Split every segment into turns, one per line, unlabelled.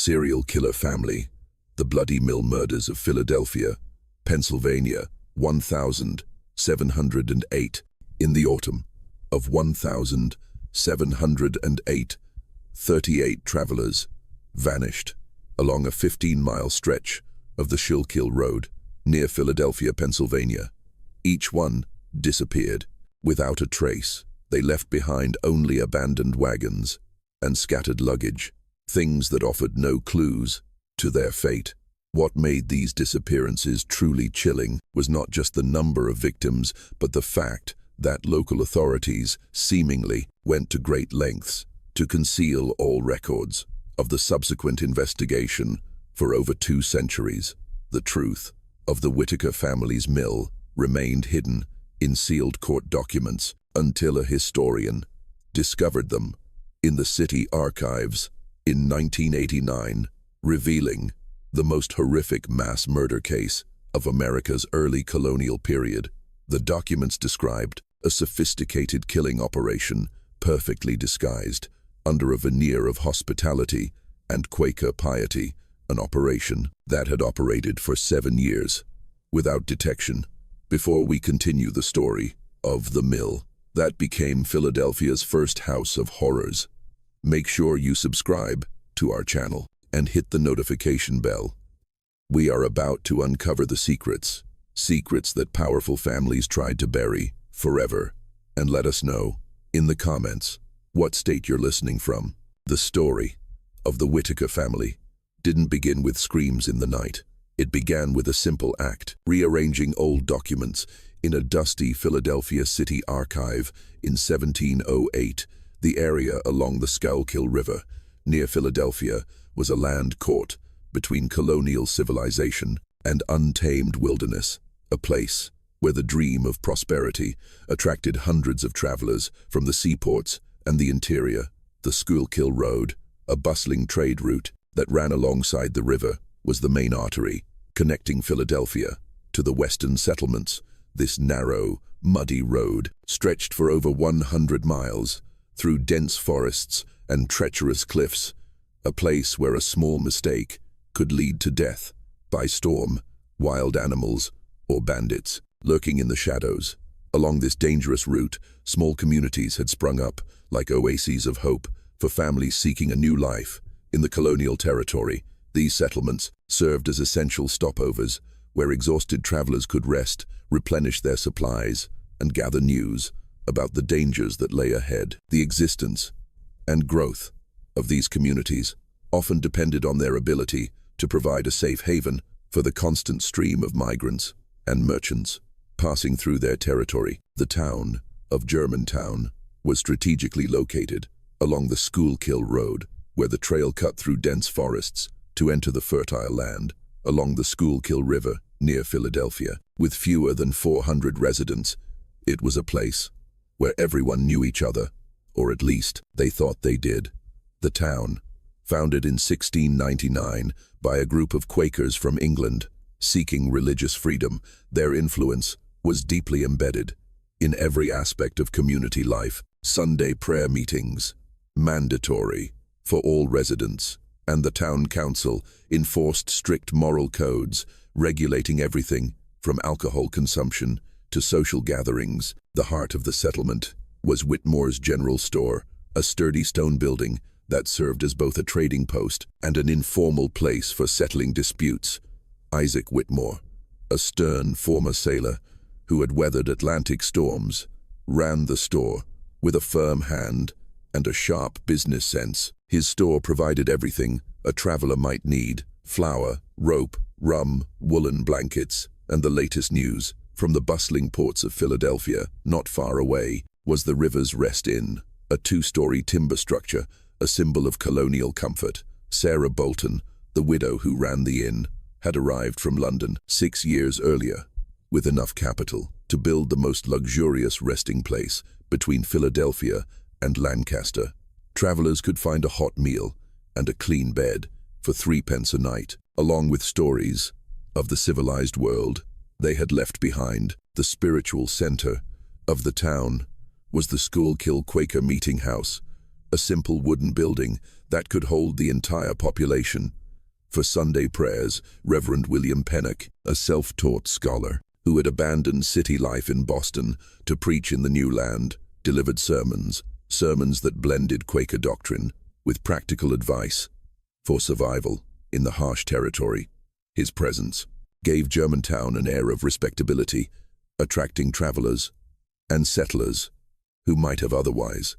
Serial killer family. The Bloody Mill Murders of Philadelphia, Pennsylvania, 1708. In the autumn of 1708, 38 travelers vanished along a 15-mile stretch of the Schuylkill Road near Philadelphia, Pennsylvania. Each one disappeared without a trace. They left behind only abandoned wagons and scattered luggage, things that offered no clues to their fate. What made these disappearances truly chilling was not just the number of victims, but the fact that local authorities seemingly went to great lengths to conceal all records of the subsequent investigation for over 2 centuries. The truth of the Whitaker family's mill remained hidden in sealed court documents until a historian discovered them in the city archives in 1989, revealing the most horrific mass murder case of America's early colonial period. The documents described a sophisticated killing operation perfectly disguised under a veneer of hospitality and Quaker piety, an operation that had operated for 7 years without detection. Before we continue the story of the mill that became Philadelphia's first house of horrors, make sure you subscribe to our channel and hit the notification bell. We are about to uncover the secrets that powerful families tried to bury forever. And let us know in the comments what state you're listening from. The story of the Whitaker family didn't begin with screams in the night. It began with a simple act: rearranging old documents in a dusty Philadelphia city archive in 1708. The area along the Schuylkill River near Philadelphia was a land caught between colonial civilization and untamed wilderness, a place where the dream of prosperity attracted hundreds of travelers from the seaports and the interior. The Schuylkill Road, a bustling trade route that ran alongside the river, was the main artery connecting Philadelphia to the western settlements. This narrow, muddy road stretched for over 100 miles through dense forests and treacherous cliffs, a place where a small mistake could lead to death by storm, wild animals, or bandits lurking in the shadows. Along this dangerous route, small communities had sprung up like oases of hope for families seeking a new life. In the colonial territory, these settlements served as essential stopovers where exhausted travelers could rest, replenish their supplies, and gather news about the dangers that lay ahead. The existence and growth of these communities often depended on their ability to provide a safe haven for the constant stream of migrants and merchants passing through their territory. The town of Germantown was strategically located along the Schuylkill Road, where the trail cut through dense forests to enter the fertile land along the Schuylkill River near Philadelphia. With fewer than 400 residents, it was a place where everyone knew each other, or at least they thought they did. The town, founded in 1699 by a group of Quakers from England seeking religious freedom, their influence was deeply embedded in every aspect of community life. Sunday prayer meetings, mandatory for all residents, and the town council enforced strict moral codes regulating everything from alcohol consumption to social gatherings. The heart of the settlement was Whitmore's General Store, a sturdy stone building that served as both a trading post and an informal place for settling disputes. Isaac Whitmore, a stern former sailor who had weathered Atlantic storms, ran the store with a firm hand and a sharp business sense. His store provided everything a traveler might need: flour, rope, rum, woolen blankets, and the latest news. From the bustling ports of Philadelphia, not far away, was the River's Rest Inn, a 2-story timber structure, a symbol of colonial comfort. Sarah Bolton, the widow who ran the inn, had arrived from London 6 years earlier with enough capital to build the most luxurious resting place between Philadelphia and Lancaster. Travelers could find a hot meal and a clean bed for 3 pence a night, along with stories of the civilized world they had left behind. The spiritual center of the town was the Schuylkill Quaker Meeting House, a simple wooden building that could hold the entire population. For Sunday prayers, Reverend William Pennock, a self-taught scholar who had abandoned city life in Boston to preach in the new land, delivered sermons that blended Quaker doctrine with practical advice for survival in the harsh territory. His presence gave Germantown an air of respectability, attracting travelers and settlers who might have otherwise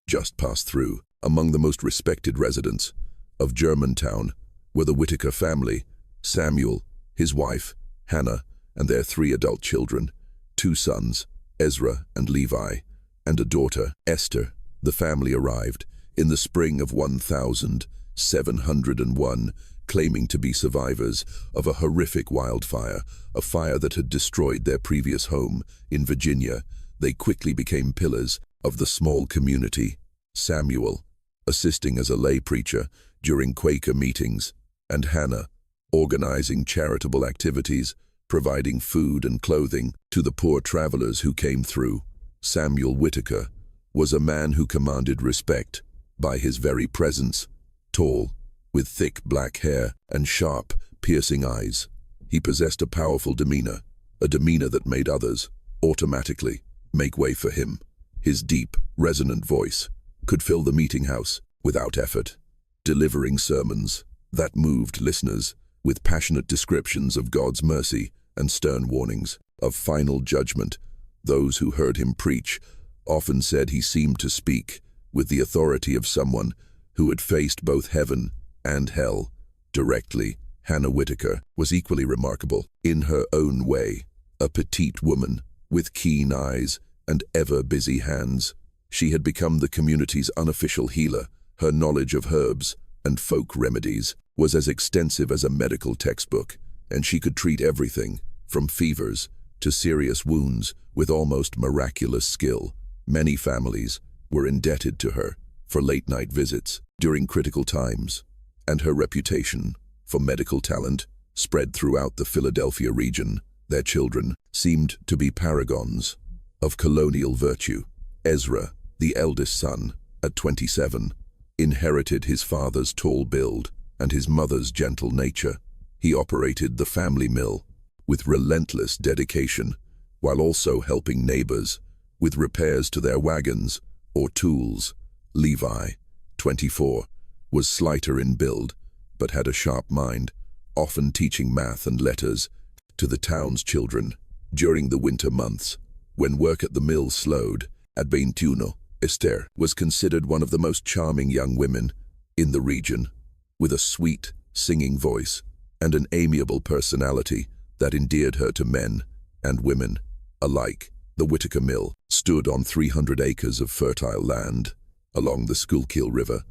just passed through. Among the most respected residents of Germantown were the Whitaker family, Samuel, his wife, Hannah, and their 3 adult children, 2 sons, Ezra and Levi, and a daughter, Esther. The family arrived in the spring of 1701, claiming to be survivors of a horrific wildfire, a fire that had destroyed their previous home in Virginia. They quickly became pillars of the small community. Samuel, assisting as a lay preacher during Quaker meetings, and Hannah, organizing charitable activities, providing food and clothing to the poor travelers who came through. Samuel Whitaker was a man who commanded respect by his very presence. Tall, with thick black hair and sharp, piercing eyes, he possessed a powerful demeanor, a demeanor that made others automatically make way for him. His deep, resonant voice could fill the meeting house without effort, delivering sermons that moved listeners with passionate descriptions of God's mercy and stern warnings of final judgment. Those who heard him preach often said he seemed to speak with the authority of someone who had faced both heaven and hell directly. Hannah Whitaker was equally remarkable in her own way, a petite woman with keen eyes and ever-busy hands. She had become the community's unofficial healer. Her knowledge of herbs and folk remedies was as extensive as a medical textbook, and she could treat everything from fevers to serious wounds with almost miraculous skill. Many families were indebted to her for late-night visits during critical times, and her reputation for medical talent spread throughout the Philadelphia region. Their children seemed to be paragons of colonial virtue. Ezra, the eldest son, at 27, inherited his father's tall build and his mother's gentle nature. He operated the family mill with relentless dedication, while also helping neighbors with repairs to their wagons or tools. Levi, 24, was slighter in build, but had a sharp mind, often teaching math and letters to the town's children. During the winter months, when work at the mill slowed, at 21, Esther was considered one of the most charming young women in the region, with a sweet, singing voice and an amiable personality that endeared her to men and women alike. The Whitaker Mill stood on 300 acres of fertile land along the Schuylkill River,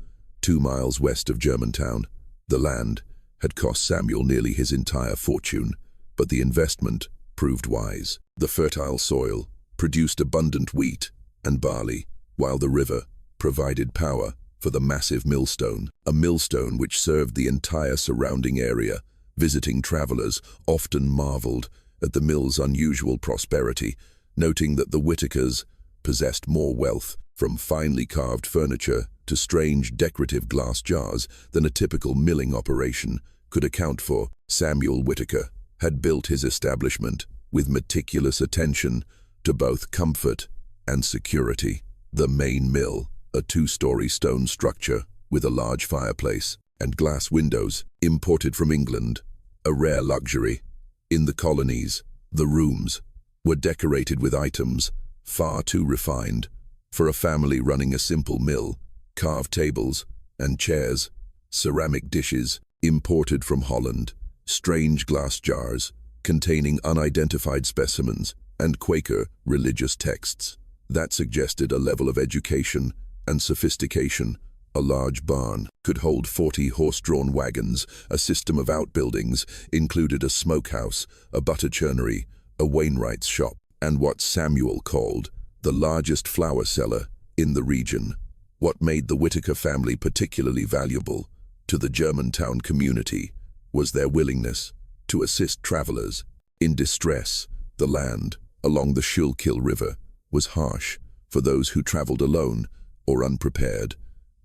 2 miles west of Germantown. The land had cost Samuel nearly his entire fortune, but the investment proved wise. The fertile soil produced abundant wheat and barley, while the river provided power for the massive millstone, a millstone which served the entire surrounding area. Visiting travelers often marveled at the mill's unusual prosperity, noting that the Whitakers possessed more wealth, from finely carved furniture to strange decorative glass jars, than a typical milling operation could account for. Samuel Whitaker had built his establishment with meticulous attention to both comfort and security. The main mill, a 2-story stone structure with a large fireplace and glass windows, imported from England, a rare luxury. In the colonies, the rooms were decorated with items far too refined for a family running a simple mill: carved tables and chairs, ceramic dishes imported from Holland, strange glass jars containing unidentified specimens, and Quaker religious texts that suggested a level of education and sophistication. A large barn could hold 40 horse-drawn wagons. A system of outbuildings included a smokehouse, a butter churnery, a Wainwright's shop, and what Samuel called the largest flour cellar in the region. What made the Whitaker family particularly valuable to the Germantown community was their willingness to assist travelers in distress. The land along the Schuylkill River was harsh for those who traveled alone or unprepared,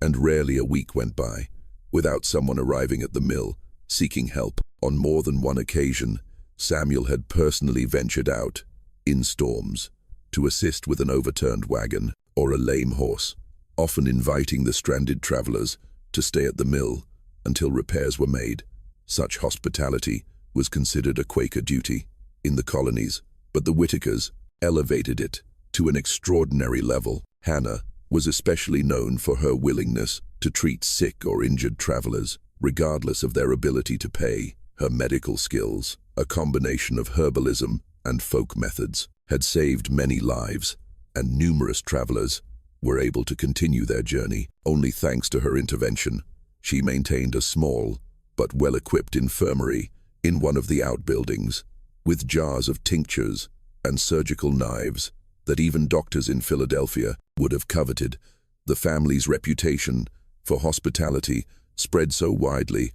and rarely a week went by without someone arriving at the mill seeking help. On more than one occasion, Samuel had personally ventured out, in storms, to assist with an overturned wagon or a lame horse, often inviting the stranded travelers to stay at the mill until repairs were made. Such hospitality was considered a Quaker duty in the colonies, but the Whitakers elevated it to an extraordinary level. Hannah was especially known for her willingness to treat sick or injured travelers, regardless of their ability to pay. Her medical skills, a combination of herbalism and folk methods, had saved many lives, and numerous travelers were able to continue their journey only thanks to her intervention. She maintained a small but well-equipped infirmary in one of the outbuildings, with jars of tinctures and surgical knives that even doctors in Philadelphia would have coveted. The family's reputation for hospitality spread so widely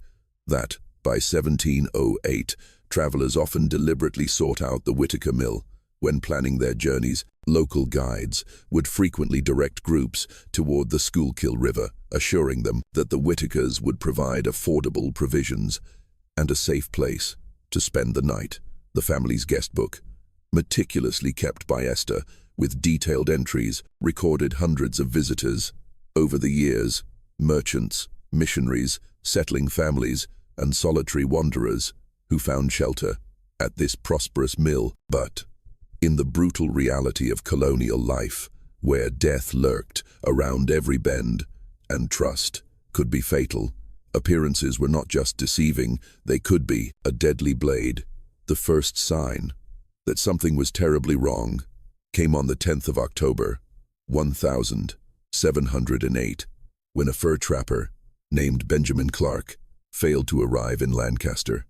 that, by 1708, travelers often deliberately sought out the Whitaker Mill. When planning their journeys, local guides would frequently direct groups toward the Schuylkill River, assuring them that the Whitakers would provide affordable provisions and a safe place to spend the night. The family's guest book, meticulously kept by Esther, with detailed entries, recorded hundreds of visitors. Over the years, merchants, missionaries, settling families, and solitary wanderers who found shelter at this prosperous mill. But in the brutal reality of colonial life, where death lurked around every bend and trust could be fatal, appearances were not just deceiving, they could be a deadly blade. The first sign that something was terribly wrong came on the 10th of October, 1708, when a fur trapper named Benjamin Clark failed to arrive in Lancaster.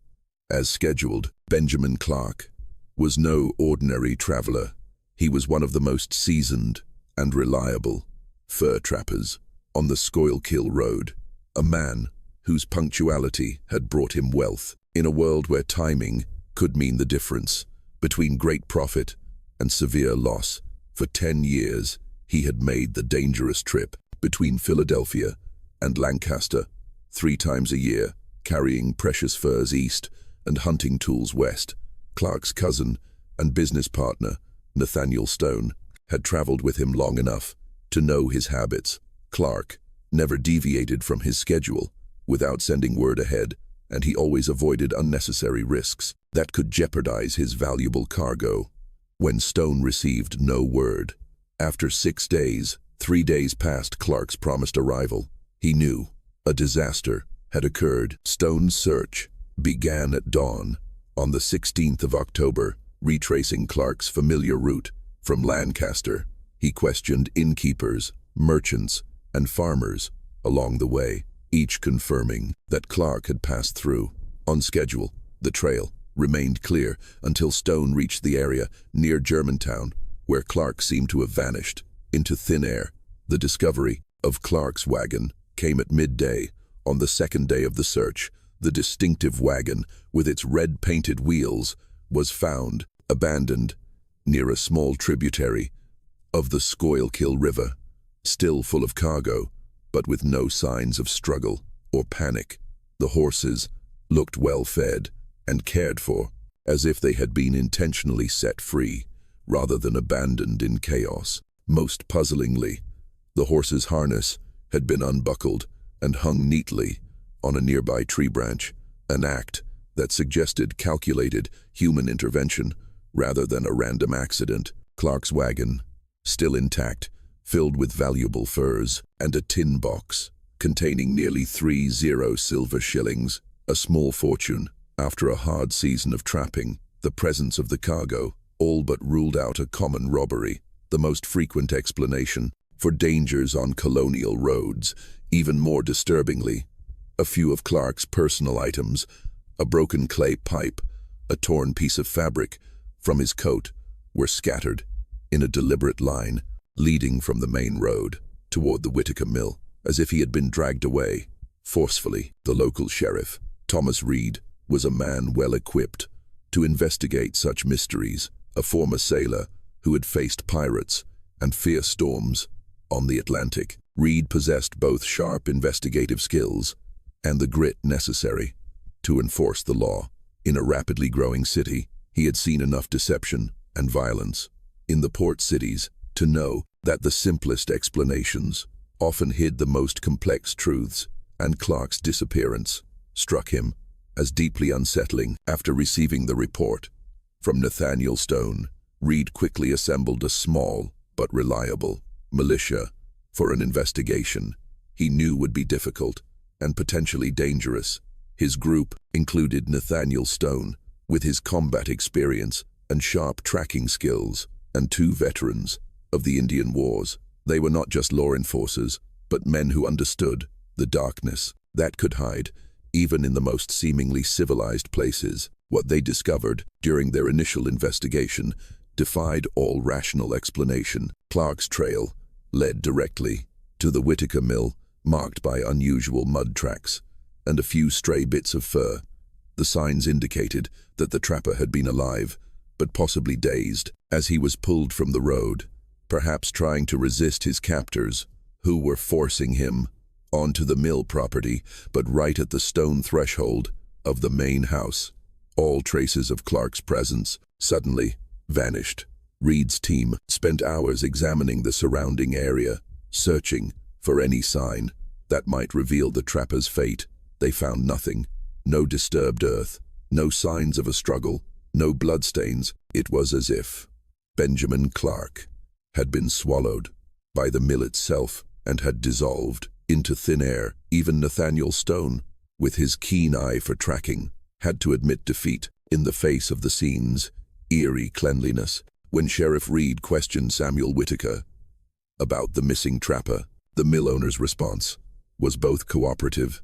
As scheduled, Benjamin Clark was no ordinary traveler. He was one of the most seasoned and reliable fur trappers on the Schuylkill Road, a man whose punctuality had brought him wealth in a world where timing could mean the difference between great profit and severe loss. For 10 years, he had made the dangerous trip between Philadelphia and Lancaster 3 times a year, carrying precious furs east and hunting tools west. Clark's cousin and business partner, Nathaniel Stone, had traveled with him long enough to know his habits. Clark never deviated from his schedule without sending word ahead, and he always avoided unnecessary risks that could jeopardize his valuable cargo. When Stone received no word, after 6 days, 3 days past Clark's promised arrival, he knew a disaster had occurred. Stone's search began at dawn on the 16th of October, retracing Clark's familiar route from Lancaster. He questioned innkeepers, merchants, and farmers along the way, each confirming that Clark had passed through. On schedule, the trail remained clear until Stone reached the area near Germantown, where Clark seemed to have vanished into thin air. The discovery of Clark's wagon came at midday on the second day of the search. The distinctive wagon, with its red-painted wheels, was found abandoned near a small tributary of the Schuylkill River, still full of cargo, but with no signs of struggle or panic. The horses looked well-fed and cared for, as if they had been intentionally set free, rather than abandoned in chaos. Most puzzlingly, the horses' harness had been unbuckled and hung neatly on a nearby tree branch, an act that suggested calculated human intervention rather than a random accident. Clark's wagon, still intact, filled with valuable furs, and a tin box containing nearly 30 silver shillings, a small fortune. After a hard season of trapping, the presence of the cargo all but ruled out a common robbery, the most frequent explanation for dangers on colonial roads. Even more disturbingly, a few of Clark's personal items, a broken clay pipe, a torn piece of fabric from his coat, were scattered in a deliberate line leading from the main road toward the Whitaker Mill, as if he had been dragged away forcefully. The local sheriff, Thomas Reed, was a man well-equipped to investigate such mysteries, a former sailor who had faced pirates and fierce storms on the Atlantic. Reed possessed both sharp investigative skills and the grit necessary to enforce the law. In a rapidly growing city, he had seen enough deception and violence in the port cities to know that the simplest explanations often hid the most complex truths, and Clark's disappearance struck him as deeply unsettling. After receiving the report from Nathaniel Stone, Reed quickly assembled a small but reliable militia for an investigation he knew would be difficult and potentially dangerous. His group included Nathaniel Stone, with his combat experience and sharp tracking skills, and 2 veterans of the Indian Wars. They were not just law enforcers, but men who understood the darkness that could hide even in the most seemingly civilized places. What they discovered during their initial investigation defied all rational explanation. Clark's trail led directly to the Whitaker mill, marked by unusual mud tracks and a few stray bits of fur. The signs indicated that the trapper had been alive, but possibly dazed, as he was pulled from the road, perhaps trying to resist his captors, who were forcing him onto the mill property, but right at the stone threshold of the main house. All traces of Clark's presence suddenly vanished. Reed's team spent hours examining the surrounding area, searching for any sign that might reveal the trapper's fate. They found nothing. No disturbed earth, no signs of a struggle, no bloodstains. It was as if Benjamin Clark had been swallowed by the mill itself and had dissolved into thin air. Even Nathaniel Stone, with his keen eye for tracking, had to admit defeat in the face of the scene's eerie cleanliness. When Sheriff Reed questioned Samuel Whitaker about the missing trapper, the mill owner's response was both cooperative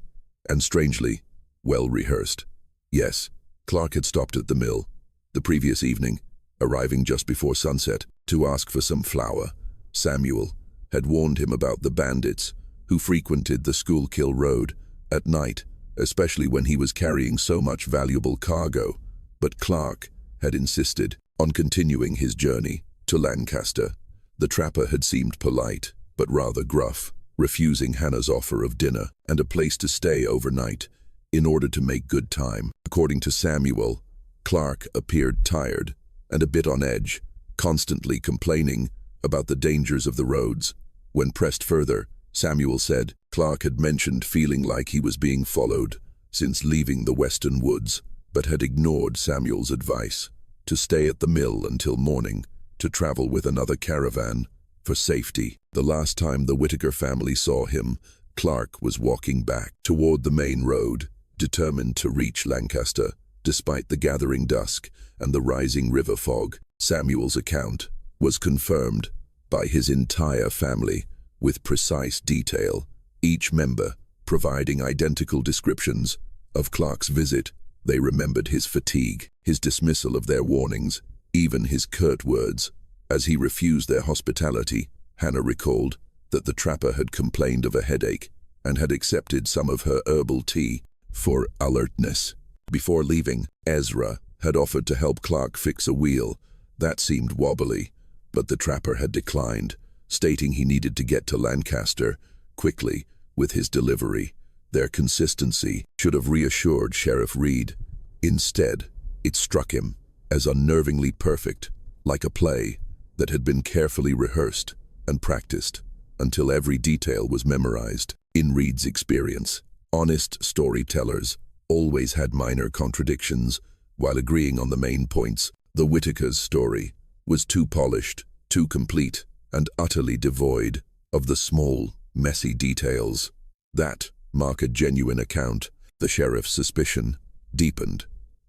and strangely well-rehearsed. Yes, Clark had stopped at the mill the previous evening, arriving just before sunset to ask for some flour. Samuel had warned him about the bandits who frequented the Schuylkill Road at night, especially when he was carrying so much valuable cargo. But Clark had insisted on continuing his journey to Lancaster. The trapper had seemed polite, but rather gruff, refusing Hannah's offer of dinner and a place to stay overnight in order to make good time. According to Samuel, Clark appeared tired and a bit on edge, constantly complaining about the dangers of the roads. When pressed further, Samuel said Clark had mentioned feeling like he was being followed since leaving the western woods, but had ignored Samuel's advice to stay at the mill until morning to travel with another caravan for safety. The last time the Whitaker family saw him, Clark was walking back toward the main road, determined to reach Lancaster, despite the gathering dusk and the rising river fog. Samuel's account was confirmed by his entire family with precise detail, each member providing identical descriptions of Clark's visit. They remembered his fatigue, his dismissal of their warnings, even his curt words as he refused their hospitality. Hannah recalled that the trapper had complained of a headache and had accepted some of her herbal tea for alertness. Before leaving, Ezra had offered to help Clark fix a wheel that seemed wobbly, but the trapper had declined, stating he needed to get to Lancaster quickly with his delivery. Their consistency should have reassured Sheriff Reed. Instead, it struck him as unnervingly perfect, like a play that had been carefully rehearsed and practiced until every detail was memorized. In Reed's experience, honest storytellers always had minor contradictions while agreeing on the main points. The Whitaker's story was too polished, too complete, and utterly devoid of the small, messy details that mark a genuine account. The sheriff's suspicion deepened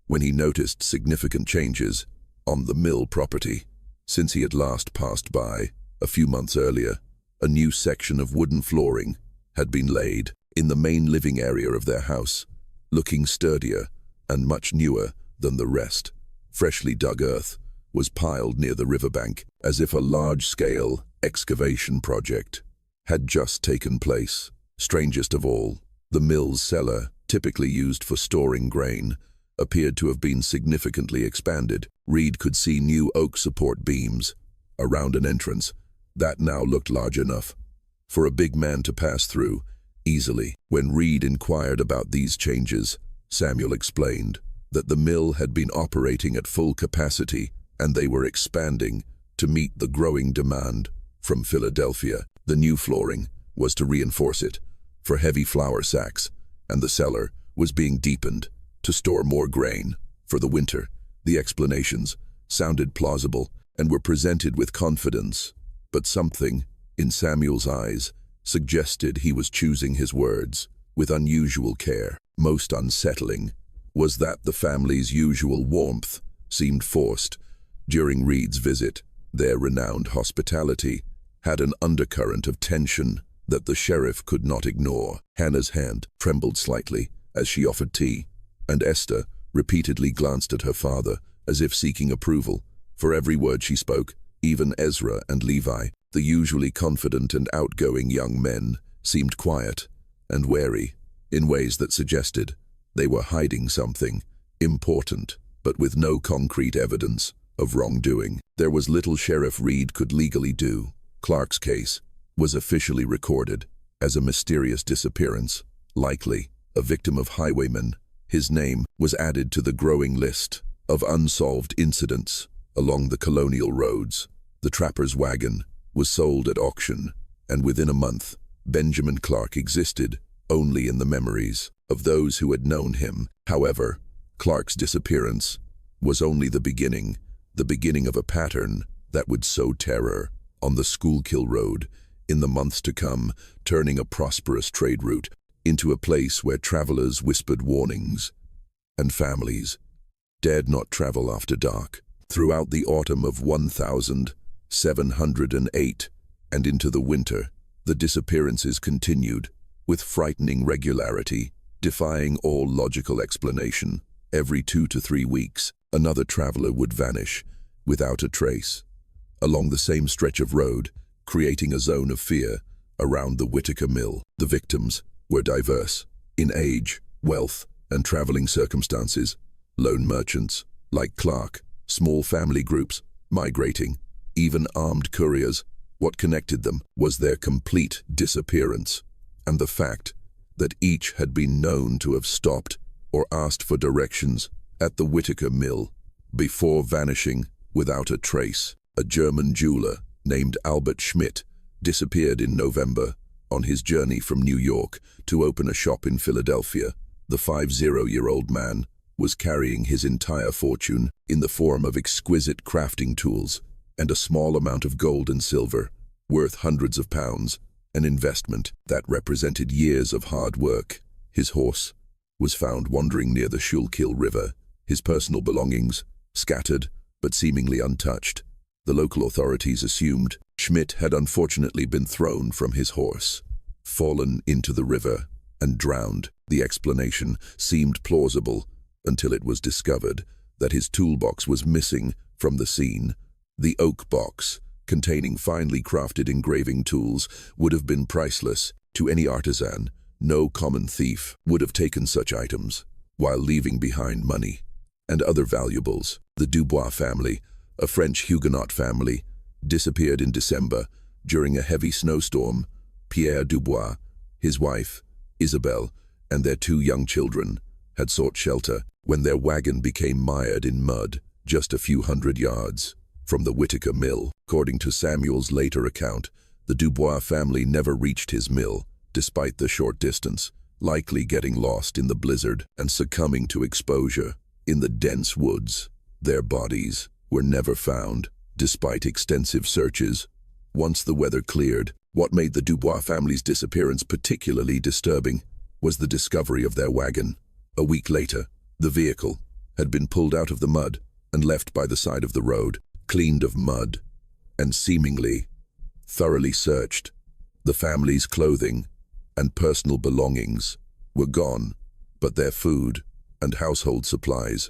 when he noticed significant changes on the mill property. Since he had last passed by a few months earlier, a new section of wooden flooring had been laid in the main living area of their house, looking sturdier and much newer than the rest. Freshly dug earth was piled near the riverbank, as if a large-scale excavation project had just taken place. Strangest of all, the mill's cellar, typically used for storing grain, appeared to have been significantly expanded. Reed could see new oak support beams around an entrance, That now looked large enough for a big man to pass through easily. When Reed inquired about these changes, Samuel explained that the mill had been operating at full capacity and they were expanding to meet the growing demand from Philadelphia. The new flooring was to reinforce it for heavy flour sacks, and the cellar was being deepened to store more grain for the winter. The explanations sounded plausible and were presented with confidence, but something in Samuel's eyes suggested he was choosing his words with unusual care. Most unsettling was that the family's usual warmth seemed forced. During Reed's visit, their renowned hospitality had an undercurrent of tension that the sheriff could not ignore. Hannah's hand trembled slightly as she offered tea, and Esther repeatedly glanced at her father as if seeking approval for every word she spoke. Even Ezra and Levi, the usually confident and outgoing young men, seemed quiet and wary in ways that suggested they were hiding something important, but with no concrete evidence of wrongdoing. There was little Sheriff Reed could legally do. Clark's case was officially recorded as a mysterious disappearance, likely a victim of highwaymen. His name was added to the growing list of unsolved incidents along the colonial roads. The trapper's wagon was sold at auction, and within a month, Benjamin Clark existed only in the memories of those who had known him. However, Clark's disappearance was only the beginning of a pattern that would sow terror on the Schuylkill Road in the months to come, turning a prosperous trade route into a place where travelers whispered warnings and families dared not travel after dark. Throughout the autumn of 1708 and into the winter, the disappearances continued with frightening regularity, defying all logical explanation. Every 2 to 3 weeks, another traveler would vanish without a trace along the same stretch of road, creating a zone of fear around the Whitaker Mill. The victims were diverse in age, wealth, and traveling circumstances. Lone merchants like Clark, small family groups migrating, even armed couriers. What connected them was their complete disappearance, and the fact that each had been known to have stopped or asked for directions at the Whitaker Mill before vanishing without a trace. A German jeweler named Albert Schmidt disappeared in November on his journey from New York to open a shop in Philadelphia. The 50-year-old man was carrying his entire fortune in the form of exquisite crafting tools and a small amount of gold and silver, worth hundreds of pounds, an investment that represented years of hard work. His horse was found wandering near the Schuylkill River, his personal belongings scattered but seemingly untouched. The local authorities assumed Schmidt had unfortunately been thrown from his horse, fallen into the river, and drowned. The explanation seemed plausible until it was discovered that his toolbox was missing from the scene. The oak box, containing finely crafted engraving tools, would have been priceless to any artisan. No common thief would have taken such items, while leaving behind money and other valuables. The Dubois family, a French Huguenot family, disappeared in December during a heavy snowstorm. Pierre Dubois, his wife, Isabelle, and their 2 young children had sought shelter when their wagon became mired in mud just a few hundred yards from the Whitaker Mill. According to Samuel's later account, the Dubois family never reached his mill, despite the short distance, likely getting lost in the blizzard and succumbing to exposure in the dense woods. Their bodies were never found, despite extensive searches. Once the weather cleared, what made the Dubois family's disappearance particularly disturbing was the discovery of their wagon. A week later, the vehicle had been pulled out of the mud and left by the side of the road, cleaned of mud, and seemingly thoroughly searched. The family's clothing and personal belongings were gone, but their food and household supplies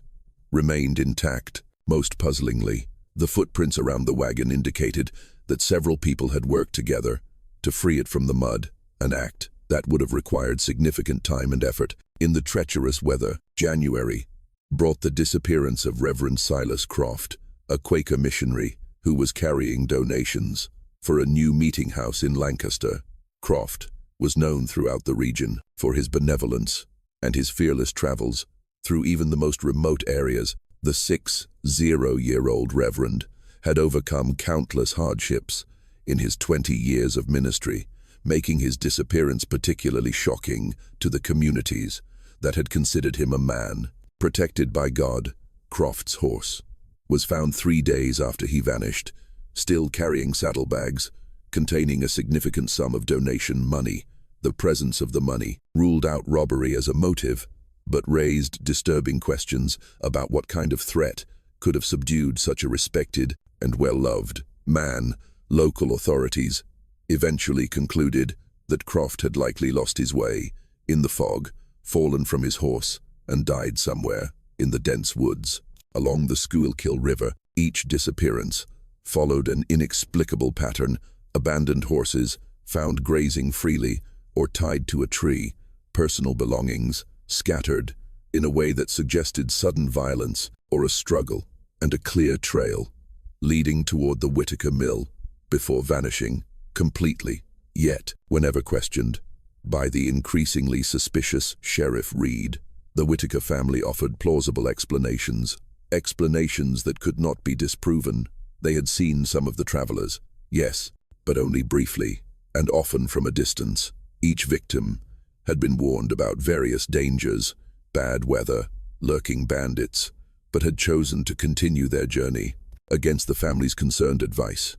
remained intact. Most puzzlingly, the footprints around the wagon indicated that several people had worked together to free it from the mud, an act that would have required significant time and effort. In the treacherous weather, January brought the disappearance of Reverend Silas Croft, a Quaker missionary who was carrying donations for a new meeting house in Lancaster. Croft was known throughout the region for his benevolence and his fearless travels through even the most remote areas. The 60-year-old Reverend had overcome countless hardships in his 20 years of ministry, making his disappearance particularly shocking to the communities that had considered him a man. Protected by God, Croft's horse was found 3 days after he vanished, still carrying saddlebags containing a significant sum of donation money. The presence of the money ruled out robbery as a motive, but raised disturbing questions about what kind of threat could have subdued such a respected and well-loved man. Local authorities eventually concluded that Croft had likely lost his way in the fog, fallen from his horse, and died somewhere in the dense woods along the Schuylkill River. Each disappearance followed an inexplicable pattern: abandoned horses found grazing freely or tied to a tree, personal belongings scattered in a way that suggested sudden violence or a struggle, and a clear trail leading toward the Whitaker Mill before vanishing completely. Yet, whenever questioned by the increasingly suspicious Sheriff Reed, the Whitaker family offered plausible explanations that could not be disproven. They had seen some of the travelers, yes, but only briefly, and often from a distance. Each victim had been warned about various dangers, bad weather, lurking bandits, but had chosen to continue their journey against the family's concerned advice.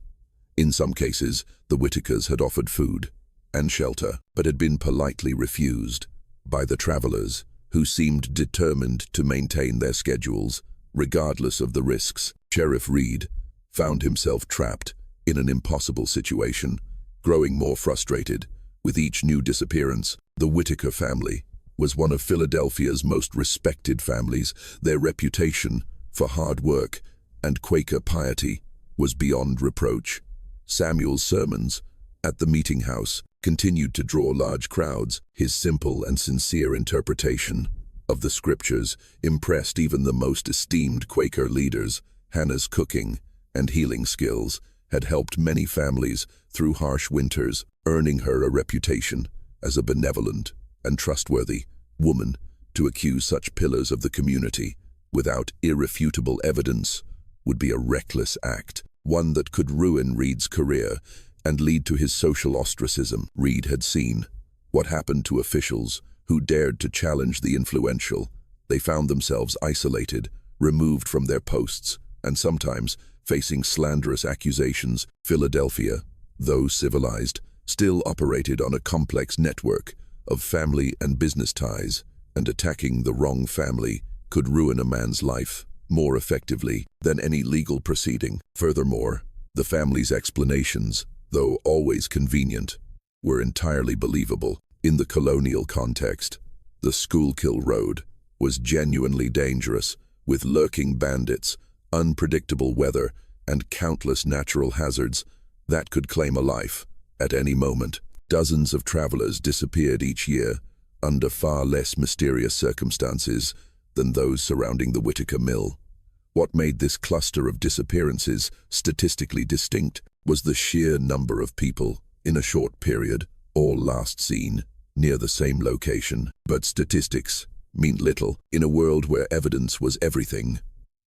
In some cases, the Whitakers had offered food and shelter, but had been politely refused by the travelers, who seemed determined to maintain their schedules, regardless of the risks. Sheriff Reed found himself trapped in an impossible situation, growing more frustrated with each new disappearance. The Whitaker family was one of Philadelphia's most respected families. Their reputation for hard work and Quaker piety was beyond reproach. Samuel's sermons at the meeting house continued to draw large crowds. His simple and sincere interpretation of the scriptures impressed even the most esteemed Quaker leaders. Hannah's cooking and healing skills had helped many families through harsh winters, earning her a reputation as a benevolent and trustworthy woman. To accuse such pillars of the community without irrefutable evidence would be a reckless act, one that could ruin Reed's career and lead to his social ostracism. Reed had seen what happened to officials who dared to challenge the influential. They found themselves isolated, removed from their posts, and sometimes facing slanderous accusations. Philadelphia, though civilized, still operated on a complex network of family and business ties, and attacking the wrong family could ruin a man's life more effectively than any legal proceeding. Furthermore, the family's explanations, though always convenient, were entirely believable. In the colonial context, the Schuylkill Road was genuinely dangerous, with lurking bandits, unpredictable weather, and countless natural hazards that could claim a life at any moment. Dozens of travelers disappeared each year under far less mysterious circumstances than those surrounding the Whitaker Mill. What made this cluster of disappearances statistically distinct was the sheer number of people in a short period, all last seen near the same location. But statistics mean little in a world where evidence was everything,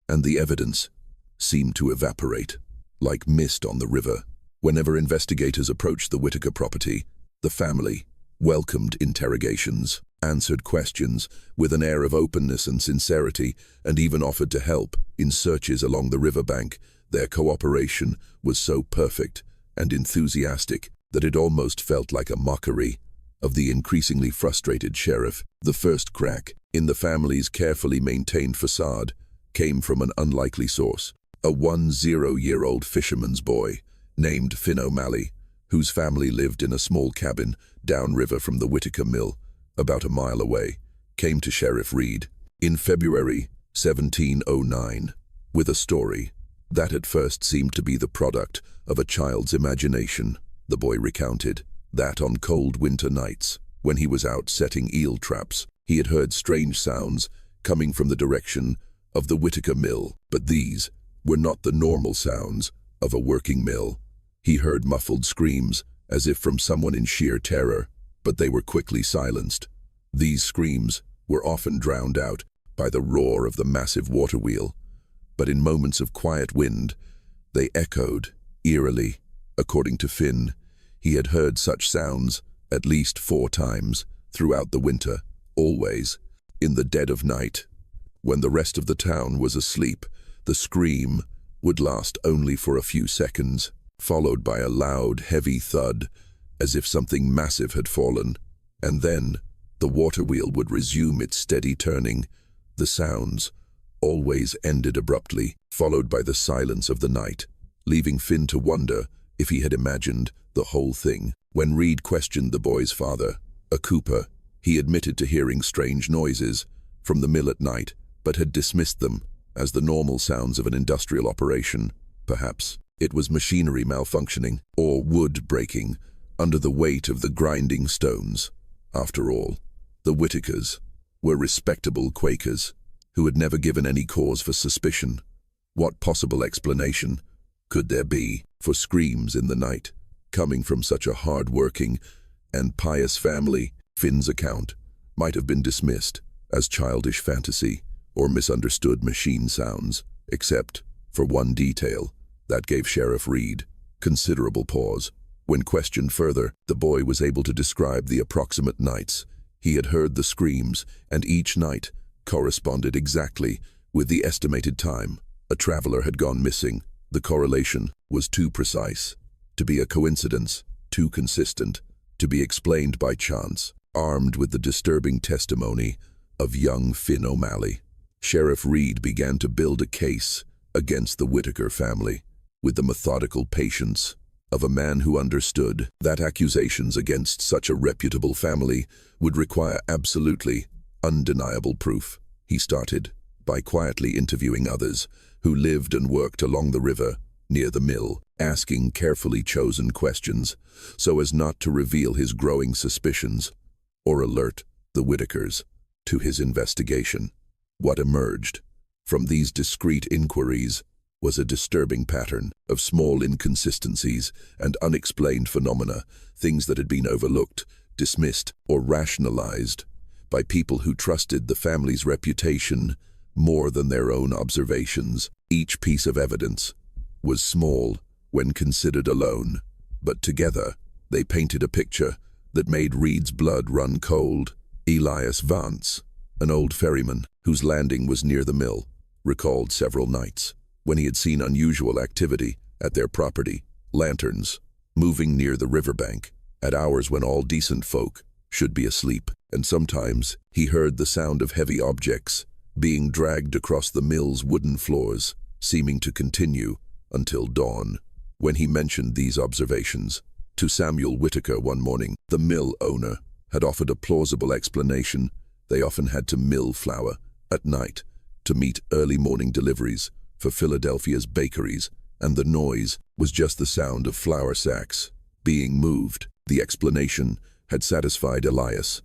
and the evidence seemed to evaporate like mist on the river. Whenever investigators approached the Whitaker property, the family welcomed interrogations, answered questions with an air of openness and sincerity, and even offered to help in searches along the riverbank. Their cooperation was so perfect and enthusiastic that it almost felt like a mockery of the increasingly frustrated sheriff. The first crack in the family's carefully maintained facade came from an unlikely source: a 10-year-old fisherman's boy named Finn O'Malley, whose family lived in a small cabin downriver from the Whitaker Mill, about a mile away, came to Sheriff Reed in February 1709 with a story that at first seemed to be the product of a child's imagination. The boy recounted that on cold winter nights, when he was out setting eel traps, he had heard strange sounds coming from the direction of the Whitaker Mill, but these were not the normal sounds of a working mill. He heard muffled screams, as if from someone in sheer terror, but they were quickly silenced. These screams were often drowned out by the roar of the massive water wheel, but in moments of quiet wind, they echoed eerily. According to Finn, he had heard such sounds at least 4 times throughout the winter, always in the dead of night. When the rest of the town was asleep, the scream would last only for a few seconds, followed by a loud, heavy thud, as if something massive had fallen, and then the water wheel would resume its steady turning. The sounds always ended abruptly, followed by the silence of the night, leaving Finn to wonder if he had imagined the whole thing. When Reed questioned the boy's father, a cooper, he admitted to hearing strange noises from the mill at night, but had dismissed them as the normal sounds of an industrial operation. Perhaps it was machinery malfunctioning or wood breaking under the weight of the grinding stones. After all, the Whitakers were respectable Quakers who had never given any cause for suspicion. What possible explanation could there be for screams in the night coming from such a hard-working and pious family? Finn's account might have been dismissed as childish fantasy or misunderstood machine sounds, except for one detail that gave Sheriff Reed considerable pause. When questioned further, the boy was able to describe the approximate nights he had heard the screams, and each night corresponded exactly with the estimated time a traveler had gone missing. The correlation was too precise to be a coincidence, too consistent to be explained by chance. Armed with the disturbing testimony of young Finn O'Malley, Sheriff Reed began to build a case against the Whitaker family with the methodical patience of a man who understood that accusations against such a reputable family would require absolutely undeniable proof. He started by quietly interviewing others who lived and worked along the river near the mill, asking carefully chosen questions so as not to reveal his growing suspicions or alert the Whitakers to his investigation. What emerged from these discreet inquiries was a disturbing pattern of small inconsistencies and unexplained phenomena, things that had been overlooked, dismissed, or rationalized by people who trusted the family's reputation more than their own observations. Each piece of evidence was small when considered alone, but together they painted a picture that made Reed's blood run cold. Elias Vance, an old ferryman whose landing was near the mill, recalled several nights when he had seen unusual activity at their property, lanterns moving near the riverbank at hours when all decent folk should be asleep, and sometimes he heard the sound of heavy objects being dragged across the mill's wooden floors, seeming to continue until dawn. When he mentioned these observations to Samuel Whitaker one morning, the mill owner had offered a plausible explanation. They often had to mill flour at night to meet early morning deliveries for Philadelphia's bakeries, and the noise was just the sound of flour sacks being moved. The explanation had satisfied Elias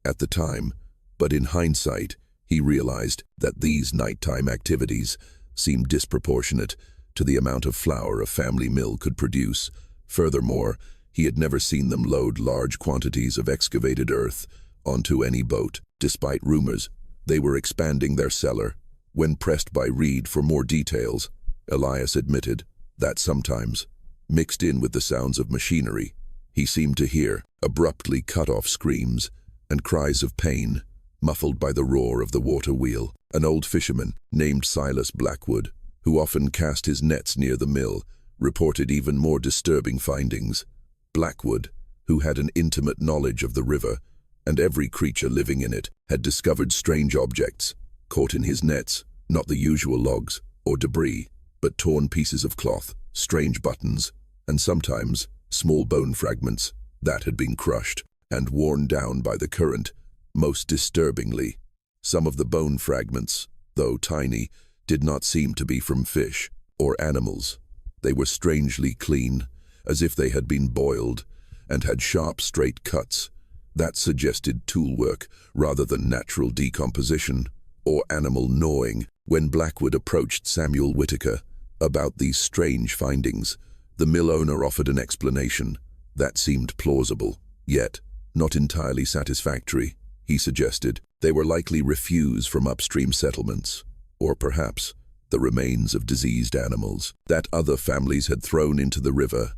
at the time, but in hindsight, he realized that these nighttime activities seemed disproportionate to the amount of flour a family mill could produce. Furthermore, he had never seen them load large quantities of excavated earth onto any boat. Despite rumors they were expanding their cellar, when pressed by Reed for more details, Elias admitted that sometimes, mixed in with the sounds of machinery, he seemed to hear abruptly cut-off screams and cries of pain, muffled by the roar of the water wheel. An old fisherman named Silas Blackwood, who often cast his nets near the mill, reported even more disturbing findings. Blackwood, who had an intimate knowledge of the river and every creature living in it, had discovered strange objects caught in his nets, not the usual logs or debris, but torn pieces of cloth, strange buttons, and sometimes small bone fragments that had been crushed and worn down by the current. Most disturbingly, some of the bone fragments, though tiny, did not seem to be from fish or animals. They were strangely clean, as if they had been boiled, and had sharp, straight cuts that suggested toolwork rather than natural decomposition or animal gnawing. When Blackwood approached Samuel Whitaker about these strange findings, The mill owner offered an explanation that seemed plausible, yet not entirely satisfactory. He suggested they were likely refuse from upstream settlements, or perhaps the remains of diseased animals that other families had thrown into the river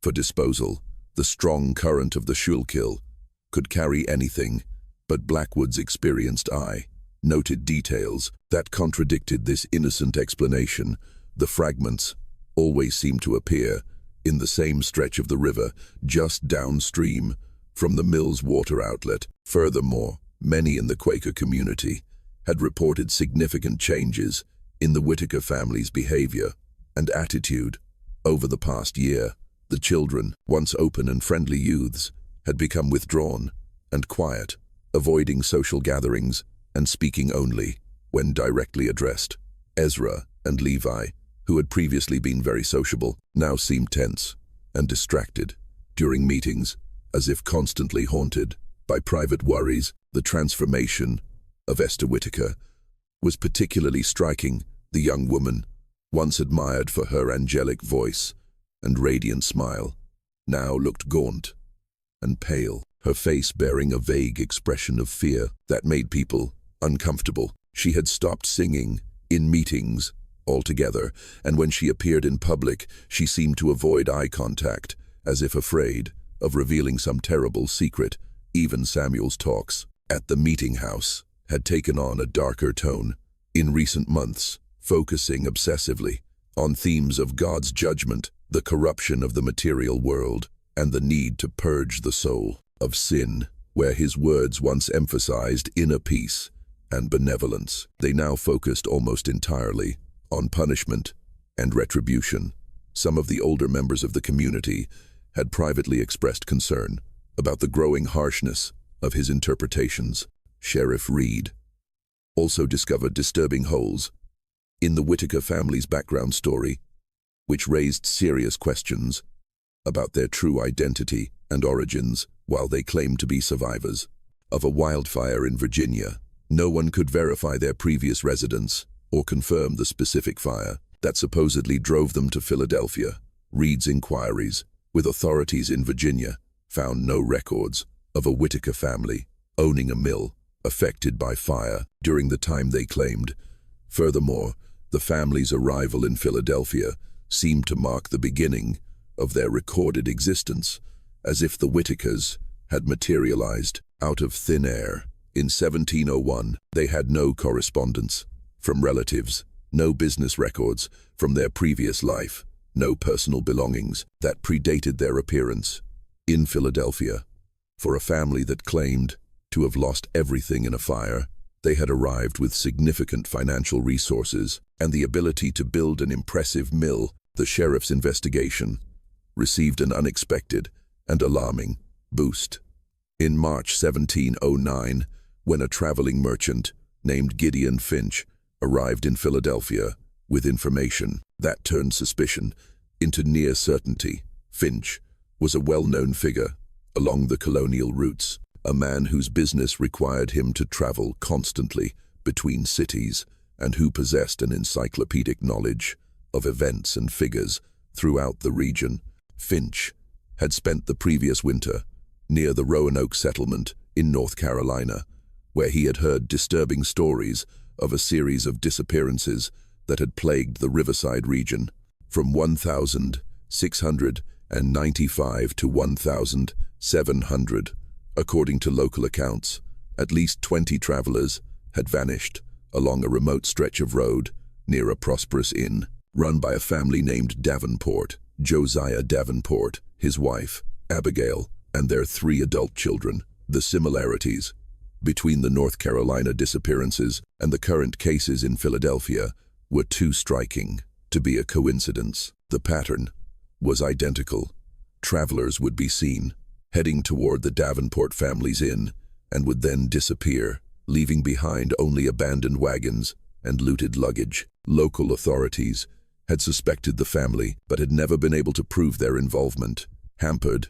for disposal. The strong current of the Schuylkill could carry anything, but Blackwood's experienced eye noted details that contradicted this innocent explanation. The fragments always seemed to appear in the same stretch of the river, just downstream from the mill's water outlet. Furthermore, many in the Quaker community had reported significant changes in the Whitaker family's behavior and attitude over the past year. The children, once open and friendly youths, had become withdrawn and quiet, avoiding social gatherings and speaking only when directly addressed. Ezra and Levi, who had previously been very sociable, now seemed tense and distracted during meetings, as if constantly haunted by private worries. The transformation of Esther Whitaker was particularly striking. The young woman, once admired for her angelic voice and radiant smile, now looked gaunt and pale, her face bearing a vague expression of fear that made people uncomfortable. She had stopped singing in meetings altogether, and when she appeared in public, she seemed to avoid eye contact, as if afraid of revealing some terrible secret. Even Samuel's talks at the meeting house had taken on a darker tone in recent months, focusing obsessively on themes of God's judgment, the corruption of the material world, and the need to purge the soul of sin. Where his words once emphasized inner peace and benevolence, they now focused almost entirely on punishment and retribution. Some of the older members of the community had privately expressed concern about the growing harshness of his interpretations. Sheriff Reed also discovered disturbing holes in the Whitaker family's background story, which raised serious questions about their true identity and origins. While they claimed to be survivors of a wildfire in Virginia, no one could verify their previous residence or confirm the specific fire that supposedly drove them to Philadelphia. Reed's inquiries with authorities in Virginia found no records of a Whitaker family owning a mill affected by fire during the time they claimed. Furthermore, the family's arrival in Philadelphia seemed to mark the beginning of their recorded existence, as if the Whitakers had materialized out of thin air. In 1701, they had no correspondence from relatives, no business records from their previous life, no personal belongings that predated their appearance in Philadelphia. For a family that claimed to have lost everything in a fire, they had arrived with significant financial resources and the ability to build an impressive mill. The sheriff's investigation received an unexpected and alarming boost. In March 1709, when a traveling merchant named Gideon Finch arrived in Philadelphia with information that turned suspicion into near certainty. Finch was a well-known figure along the colonial routes, a man whose business required him to travel constantly between cities and who possessed an encyclopedic knowledge of events and figures throughout the region. Finch had spent the previous winter near the Roanoke settlement in North Carolina, where he had heard disturbing stories of a series of disappearances that had plagued the Riverside region. From 1,695 to 1,700, according to local accounts, at least 20 travelers had vanished along a remote stretch of road near a prosperous inn run by a family named Davenport. Josiah Davenport, his wife, Abigail, and their 3 adult children. The similarities between the North Carolina disappearances and the current cases in Philadelphia were too striking to be a coincidence. The pattern was identical. Travelers would be seen heading toward the Davenport family's inn and would then disappear, leaving behind only abandoned wagons and looted luggage. Local authorities had suspected the family but had never been able to prove their involvement, hampered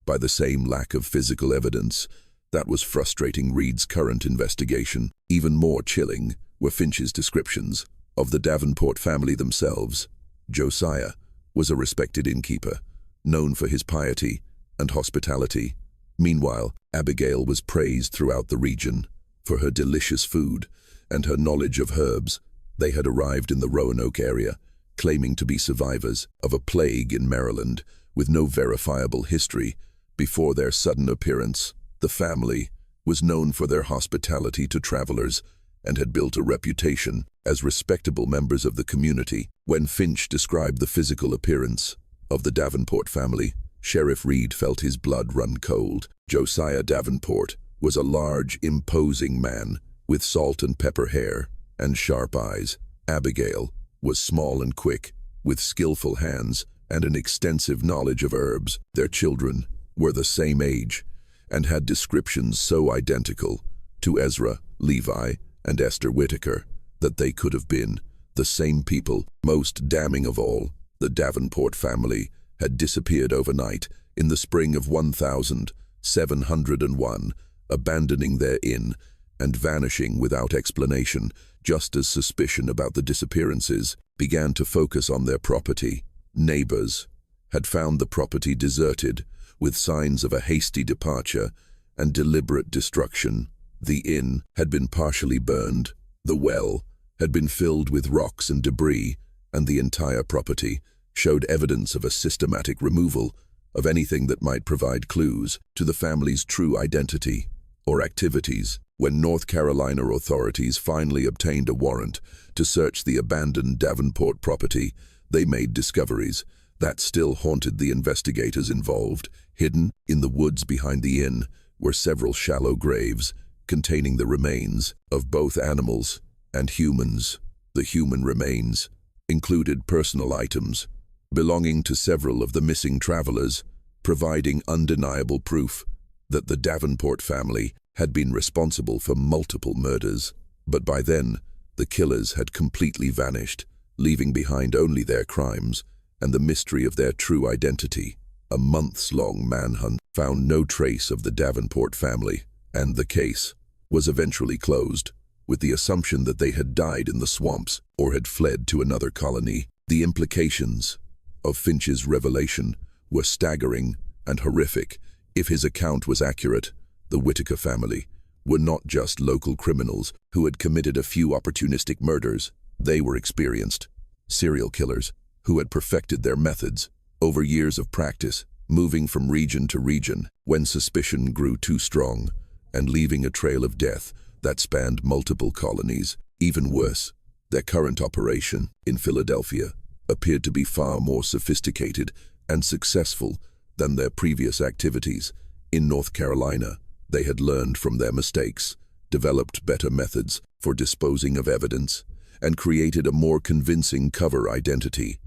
by the same lack of physical evidence that was frustrating Reed's current investigation. Even more chilling were Finch's descriptions of the Davenport family themselves. Josiah was a respected innkeeper, known for his piety and hospitality. Meanwhile, Abigail was praised throughout the region for her delicious food and her knowledge of herbs. They had arrived in the Roanoke area, claiming to be survivors of a plague in Maryland with no verifiable history. Before their sudden appearance, the family was known for their hospitality to travelers and had built a reputation as respectable members of the community. When Finch described the physical appearance of the Davenport family, Sheriff Reed felt his blood run cold. Josiah Davenport was a large, imposing man with salt and pepper hair and sharp eyes. Abigail was small and quick, with skillful hands and an extensive knowledge of herbs. Their children were the same age and had descriptions so identical to Ezra, Levi, and Esther Whitaker that they could have been the same people. Most damning of all, the Davenport family had disappeared overnight in the spring of 1701, abandoning their inn and vanishing without explanation, just as suspicion about the disappearances began to focus on their property. Neighbors had found the property deserted, with signs of a hasty departure and deliberate destruction. The inn had been partially burned, the well had been filled with rocks and debris, and the entire property showed evidence of a systematic removal of anything that might provide clues to the family's true identity or activities. When North Carolina authorities finally obtained a warrant to search the abandoned Davenport property, they made discoveries that still haunted the investigators involved. Hidden in the woods behind the inn were several shallow graves containing the remains of both animals and humans. The human remains included personal items belonging to several of the missing travelers, providing undeniable proof that the Davenport family had been responsible for multiple murders. But by then, the killers had completely vanished, leaving behind only their crimes and the mystery of their true identity. A months-long manhunt found no trace of the Davenport family, and the case was eventually closed, with the assumption that they had died in the swamps or had fled to another colony. The implications of Finch's revelation were staggering and horrific. If his account was accurate, the Whitaker family were not just local criminals who had committed a few opportunistic murders. They were experienced serial killers who had perfected their methods over years of practice, moving from region to region when suspicion grew too strong and leaving a trail of death that spanned multiple colonies. Even worse, their current operation in Philadelphia appeared to be far more sophisticated and successful than their previous activities. In North Carolina, they had learned from their mistakes, developed better methods for disposing of evidence, and created a more convincing cover identity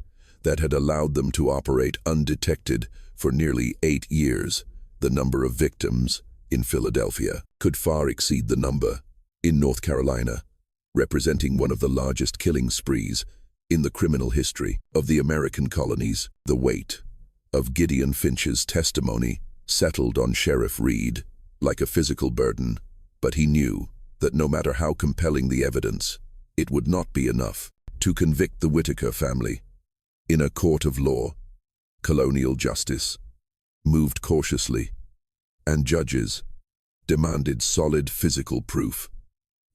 that had allowed them to operate undetected for nearly 8 years. The number of victims in Philadelphia could far exceed the number in North Carolina, representing one of the largest killing sprees in the criminal history of the American colonies. The weight of Gideon Finch's testimony settled on Sheriff Reed like a physical burden, but he knew that no matter how compelling the evidence, it would not be enough to convict the Whitaker family. In a court of law, colonial justice moved cautiously, and judges demanded solid physical proof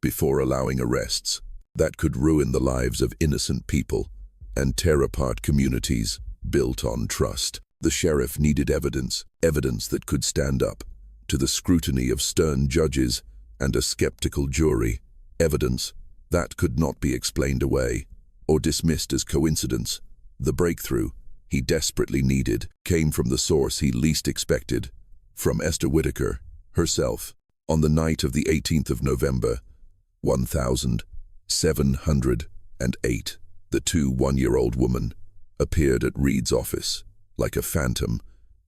before allowing arrests that could ruin the lives of innocent people and tear apart communities built on trust. The sheriff needed evidence that could stand up to the scrutiny of stern judges and a skeptical jury, evidence that could not be explained away or dismissed as coincidence. The breakthrough he desperately needed came from the source he least expected, from Esther Whitaker herself. On the night of the 18th of November, 1708, the 21-year-old woman appeared at Reed's office like a phantom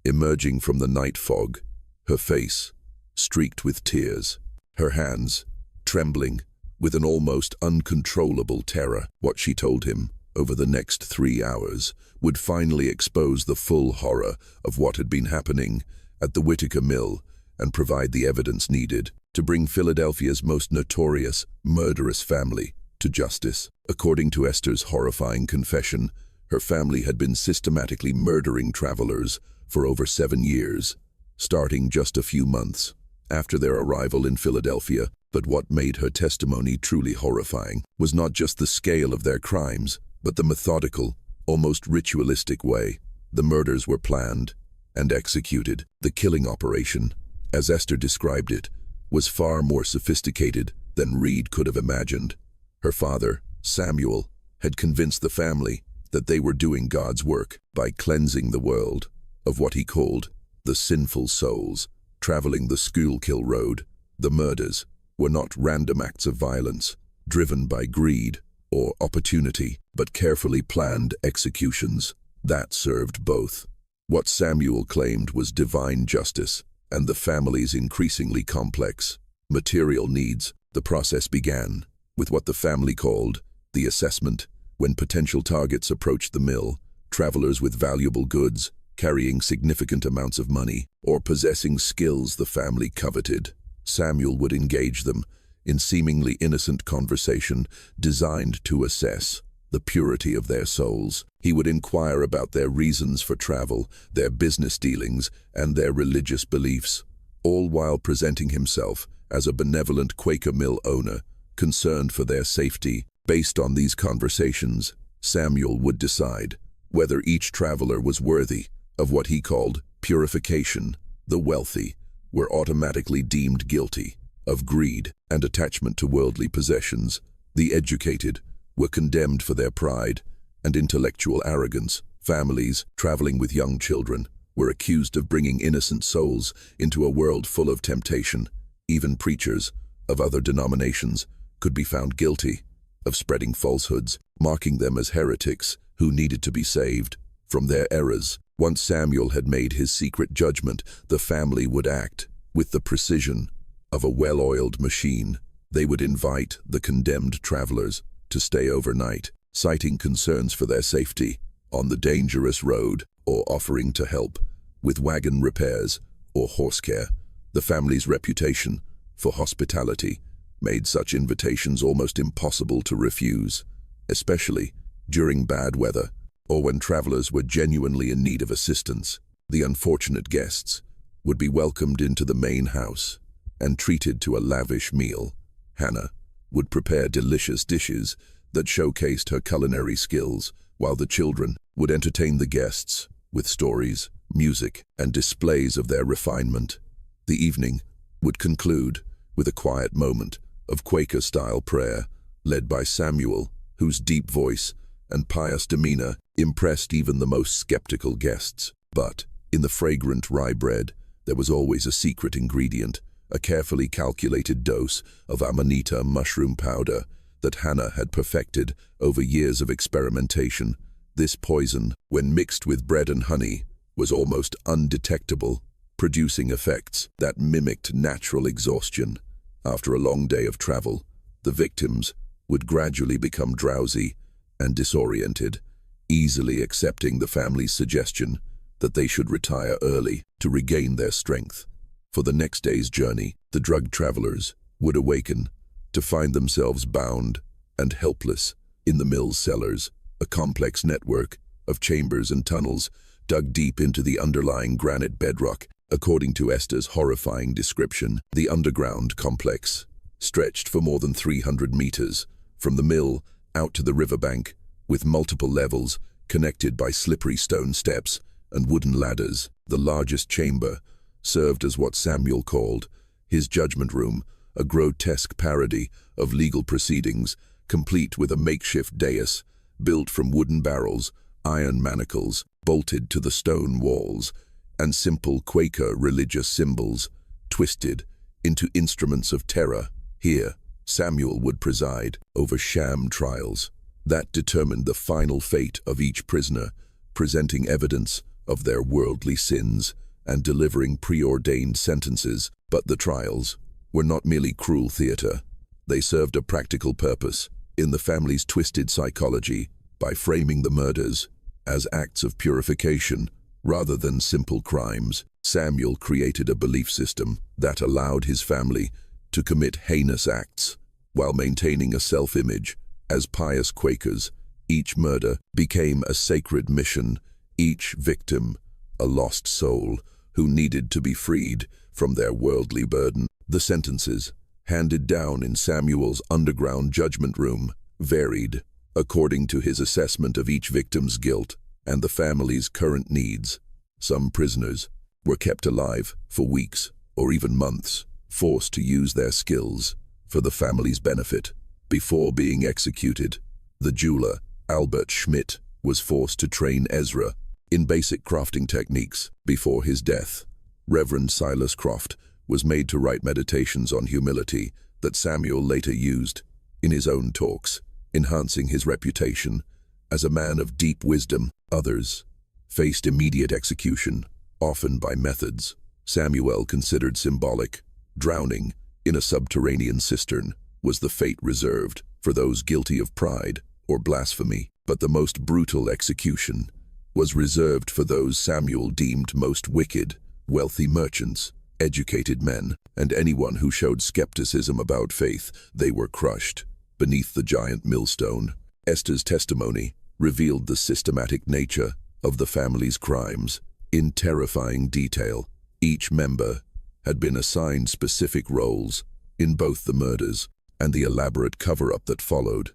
emerging from the night fog, her face streaked with tears, her hands trembling with an almost uncontrollable terror. What she told him over the next 3 hours would finally expose the full horror of what had been happening at the Whitaker Mill and provide the evidence needed to bring Philadelphia's most notorious, murderous family to justice. According to Esther's horrifying confession, Her family had been systematically murdering travelers for over 7 years, starting just a few months after their arrival in Philadelphia. But what made her testimony truly horrifying was not just the scale of their crimes, but the methodical, almost ritualistic way the murders were planned and executed. The killing operation, as Esther described it, was far more sophisticated than Reed could have imagined. Her father, Samuel, had convinced the family that they were doing God's work by cleansing the world of what he called the sinful souls traveling the Schuylkill Road. The murders were not random acts of violence, driven by greed or opportunity, but carefully planned executions that served both what Samuel claimed was divine justice and the family's increasingly complex material needs. The process began with what the family called the assessment. When potential targets approached the mill, travelers with valuable goods, carrying significant amounts of money, or possessing skills the family coveted, Samuel would engage them in seemingly innocent conversation designed to assess the purity of their souls. He would inquire about their reasons for travel, their business dealings, and their religious beliefs, all while presenting himself as a benevolent Quaker mill owner concerned for their safety. Based on these conversations, Samuel would decide whether each traveler was worthy of what he called purification. The wealthy were automatically deemed guilty of greed and attachment to worldly possessions. The educated were condemned for their pride and intellectual arrogance. Families traveling with young children were accused of bringing innocent souls into a world full of temptation. Even preachers of other denominations could be found guilty of spreading falsehoods, marking them as heretics who needed to be saved from their errors. Once Samuel had made his secret judgment, the family would act with the precision of a well-oiled machine. They would invite the condemned travelers to stay overnight, citing concerns for their safety on the dangerous road or offering to help with wagon repairs or horse care. The family's reputation for hospitality made such invitations almost impossible to refuse, especially during bad weather or when travelers were genuinely in need of assistance. The unfortunate guests would be welcomed into the main house and treated to a lavish meal. Hannah would prepare delicious dishes that showcased her culinary skills, while the children would entertain the guests with stories, music, and displays of their refinement. The evening would conclude with a quiet moment of Quaker-style prayer, led by Samuel, whose deep voice and pious demeanor impressed even the most skeptical guests. But in the fragrant rye bread, there was always a secret ingredient, a carefully calculated dose of amanita mushroom powder that Hannah had perfected over years of experimentation. This poison, when mixed with bread and honey, was almost undetectable, producing effects that mimicked natural exhaustion. After a long day of travel, the victims would gradually become drowsy and disoriented, easily accepting the family's suggestion that they should retire early to regain their strength. For the next day's journey, the drug travelers would awaken to find themselves bound and helpless in the mill's cellars, a complex network of chambers and tunnels dug deep into the underlying granite bedrock. According to Esther's horrifying description, the underground complex stretched for more than 300 meters from the mill out to the riverbank, with multiple levels connected by slippery stone steps and wooden ladders. The largest chamber served as what Samuel called his judgment room, a grotesque parody of legal proceedings, complete with a makeshift dais built from wooden barrels, iron manacles bolted to the stone walls, and simple Quaker religious symbols twisted into instruments of terror. Here, Samuel would preside over sham trials that determined the final fate of each prisoner, presenting evidence of their worldly sins and delivering preordained sentences. But the trials were not merely cruel theater. They served a practical purpose in the family's twisted psychology by framing the murders as acts of purification rather than simple crimes. Samuel created a belief system that allowed his family to commit heinous acts while maintaining a self-image as pious Quakers. Each murder became a sacred mission, each victim a lost soul who needed to be freed from their worldly burden. The sentences, handed down in Samuel's underground judgment room, varied according to his assessment of each victim's guilt and the family's current needs. Some prisoners were kept alive for weeks or even months, forced to use their skills for the family's benefit. Before being executed, the jeweler, Albert Schmidt, was forced to train Ezra in basic crafting techniques. Before his death, Reverend Silas Croft was made to write meditations on humility that Samuel later used in his own talks, enhancing his reputation as a man of deep wisdom. Others faced immediate execution, often by methods Samuel considered symbolic. Drowning in a subterranean cistern was the fate reserved for those guilty of pride or blasphemy, but the most brutal execution was reserved for those Samuel deemed most wicked: wealthy merchants, educated men, and anyone who showed skepticism about faith. They were crushed beneath the giant millstone. Esther's testimony revealed the systematic nature of the family's crimes in terrifying detail. Each member had been assigned specific roles in both the murders and the elaborate cover-up that followed.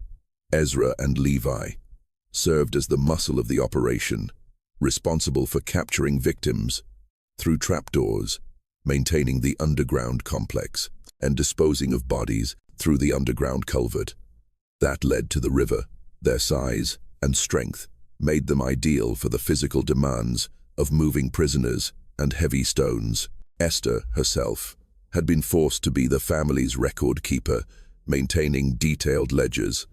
Ezra and Levi served as the muscle of the operation, responsible for capturing victims through trapdoors, maintaining the underground complex, and disposing of bodies through the underground culvert that led to the river. Their size and strength made them ideal for the physical demands of moving prisoners and heavy stones. Esther herself had been forced to be the family's record keeper, maintaining detailed ledgers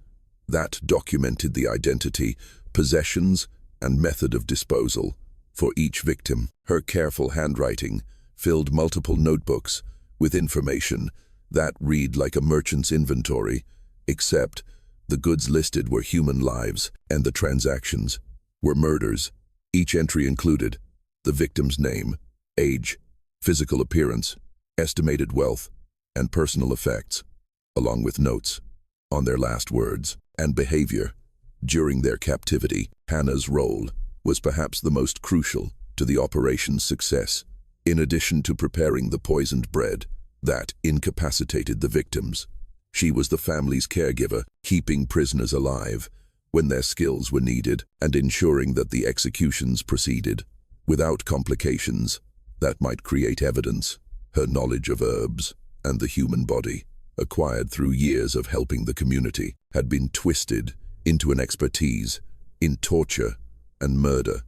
that documented the identity, possessions, and method of disposal for each victim. Her careful handwriting filled multiple notebooks with information that read like a merchant's inventory, except the goods listed were human lives and the transactions were murders. Each entry included the victim's name, age, physical appearance, estimated wealth, and personal effects, along with notes on their last words and behavior during their captivity. Hannah's role was perhaps the most crucial to the operation's success. In addition to preparing the poisoned bread that incapacitated the victims, she was the family's caregiver, keeping prisoners alive when their skills were needed and ensuring that the executions proceeded without complications that might create evidence. Her knowledge of herbs and the human body, acquired through years of helping the community, had been twisted into an expertise in torture and murder.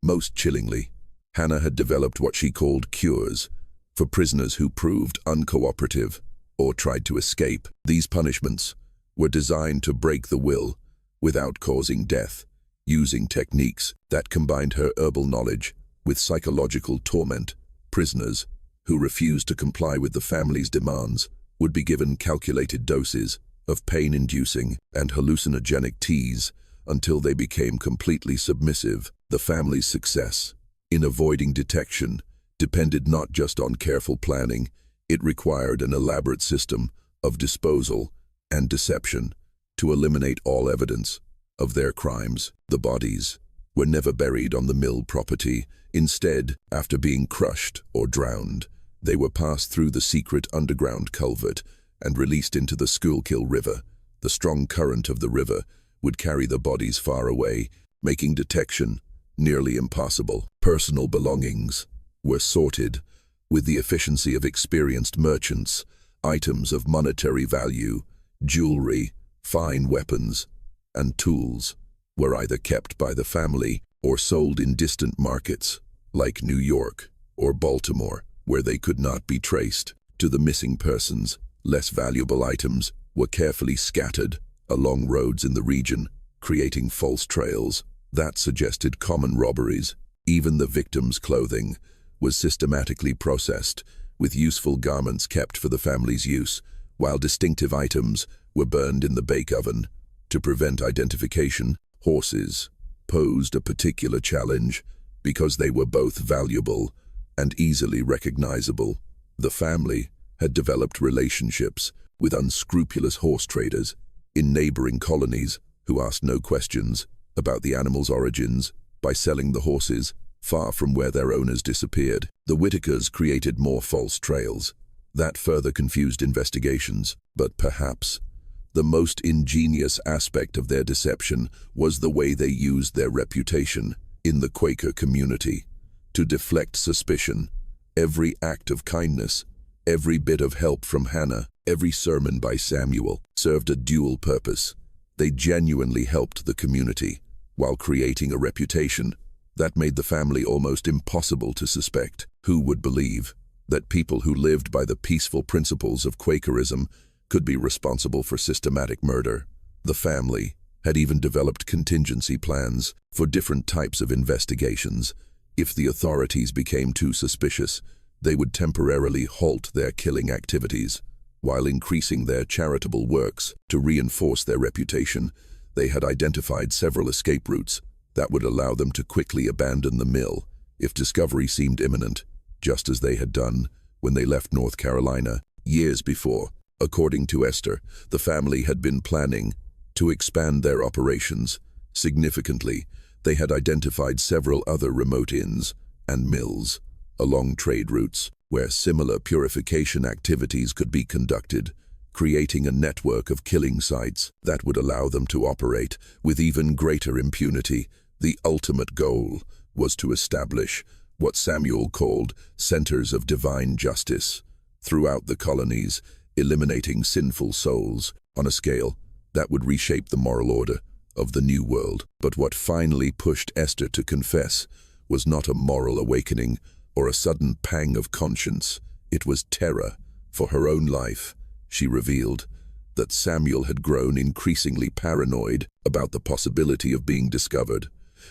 Most chillingly, Hannah had developed what she called cures for prisoners who proved uncooperative or tried to escape. These punishments were designed to break the will without causing death, using techniques that combined her herbal knowledge with psychological torment. Prisoners who refused to comply with the family's demands would be given calculated doses of pain-inducing and hallucinogenic teas until they became completely submissive. The family's success in avoiding detection depended not just on careful planning. It required an elaborate system of disposal and deception to eliminate all evidence of their crimes. The bodies were never buried on the mill property. Instead, after being crushed or drowned, they were passed through the secret underground culvert and released into the Schuylkill River. The strong current of the river would carry the bodies far away, making detection nearly impossible. Personal belongings were sorted with the efficiency of experienced merchants. Items of monetary value, jewelry, fine weapons, and tools were either kept by the family or sold in distant markets like New York or Baltimore, where they could not be traced to the missing persons. Less valuable items were carefully scattered along roads in the region, creating false trails that suggested common robberies. Even the victims' clothing was systematically processed, with useful garments kept for the family's use, while distinctive items were burned in the bake oven to prevent identification. Horses posed a particular challenge because they were both valuable and easily recognizable. The family had developed relationships with unscrupulous horse traders in neighboring colonies, who asked no questions about the animals' origins by selling the horses far from where their owners disappeared. The Whitakers created more false trails. That further confused investigations, but perhaps the most ingenious aspect of their deception was the way they used their reputation in the Quaker community to deflect suspicion. Every act of kindness, every bit of help from Hannah, every sermon by Samuel served a dual purpose. They genuinely helped the community while creating a reputation that made the family almost impossible to suspect. Who would believe that people who lived by the peaceful principles of Quakerism could be responsible for systematic murder? The family had even developed contingency plans for different types of investigations. If the authorities became too suspicious, they would temporarily halt their killing activities, while increasing their charitable works to reinforce their reputation. They had identified several escape routes that would allow them to quickly abandon the mill if discovery seemed imminent, just as they had done when they left North Carolina years before. According to Esther, the family had been planning to expand their operations significantly. They had identified several other remote inns and mills along trade routes where similar purification activities could be conducted, creating a network of killing sites that would allow them to operate with even greater impunity. The ultimate goal was to establish what Samuel called centers of divine justice throughout the colonies, eliminating sinful souls on a scale that would reshape the moral order of the New World. But what finally pushed Esther to confess was not a moral awakening or a sudden pang of conscience. It was terror for her own life. She revealed that Samuel had grown increasingly paranoid about the possibility of being discovered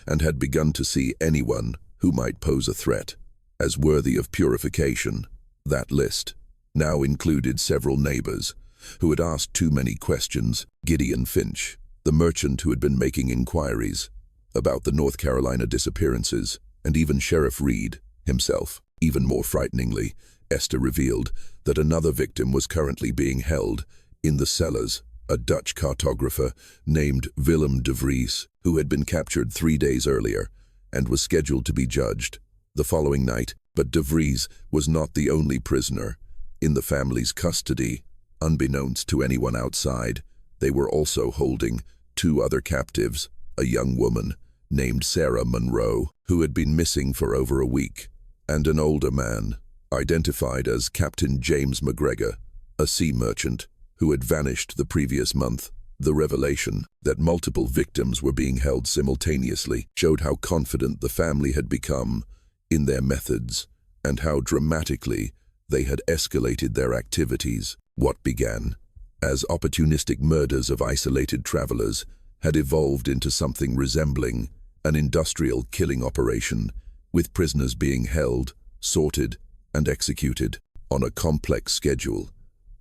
and had begun to see anyone who might pose a threat as worthy of purification. That list now included several neighbors who had asked too many questions. Gideon Finch, the merchant who had been making inquiries about the North Carolina disappearances, and even Sheriff Reed himself. Even more frighteningly, Esther revealed that another victim was currently being held in the cellars, a Dutch cartographer named Willem de Vries, who had been captured 3 days earlier and was scheduled to be judged the following night. But de Vries was not the only prisoner in the family's custody. Unbeknownst to anyone outside, they were also holding 2 other captives, a young woman named Sarah Monroe, who had been missing for over a week, and an older man, identified as Captain James McGregor, a sea merchant who had vanished the previous month. The revelation that multiple victims were being held simultaneously showed how confident the family had become in their methods and how dramatically they had escalated their activities. What began as opportunistic murders of isolated travelers had evolved into something resembling an industrial killing operation, with prisoners being held, sorted, and executed on a complex schedule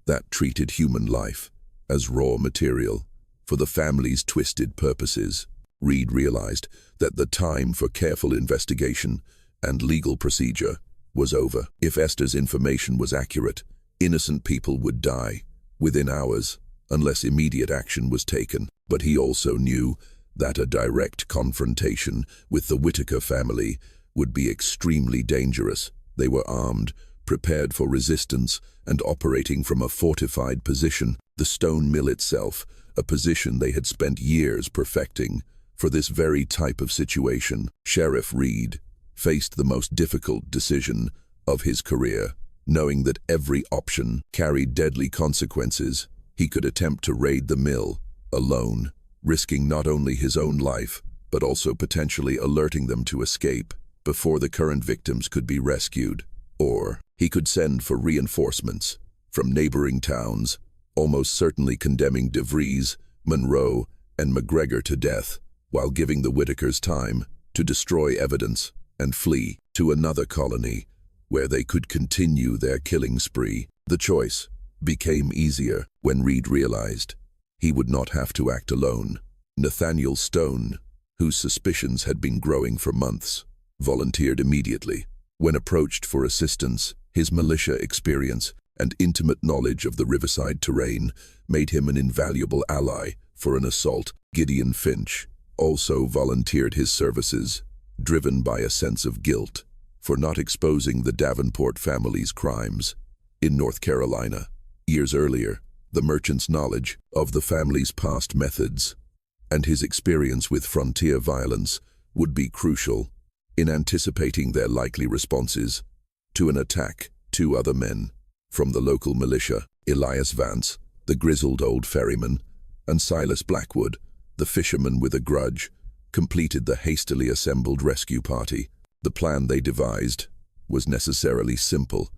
that treated human life as raw material for the family's twisted purposes. Reed realized that the time for careful investigation and legal procedure was over. If Esther's information was accurate, innocent people would die within hours unless immediate action was taken. But he also knew that a direct confrontation with the Whitaker family would be extremely dangerous. They were armed, prepared for resistance, and operating from a fortified position, the stone mill itself, a position they had spent years perfecting for this very type of situation. Sheriff Reed faced the most difficult decision of his career. Knowing that every option carried deadly consequences, he could attempt to raid the mill alone, risking not only his own life, but also potentially alerting them to escape before the current victims could be rescued. Or he could send for reinforcements from neighboring towns, almost certainly condemning de Vries, Monroe, and McGregor to death, while giving the Whitakers time to destroy evidence and flee to another colony where they could continue their killing spree. The choice became easier when Reed realized he would not have to act alone. Nathaniel Stone, whose suspicions had been growing for months, volunteered immediately. When approached for assistance, his militia experience and intimate knowledge of the riverside terrain made him an invaluable ally for an assault. Gideon Finch also volunteered his services, driven by a sense of guilt for not exposing the Davenport family's crimes. In North Carolina, years earlier, the merchant's knowledge of the family's past methods and his experience with frontier violence would be crucial in anticipating their likely responses to an attack. Two other men from the local militia, Elias Vance, the grizzled old ferryman, and Silas Blackwood, the fisherman with a grudge, completed the hastily assembled rescue party. The plan they devised was necessarily simple,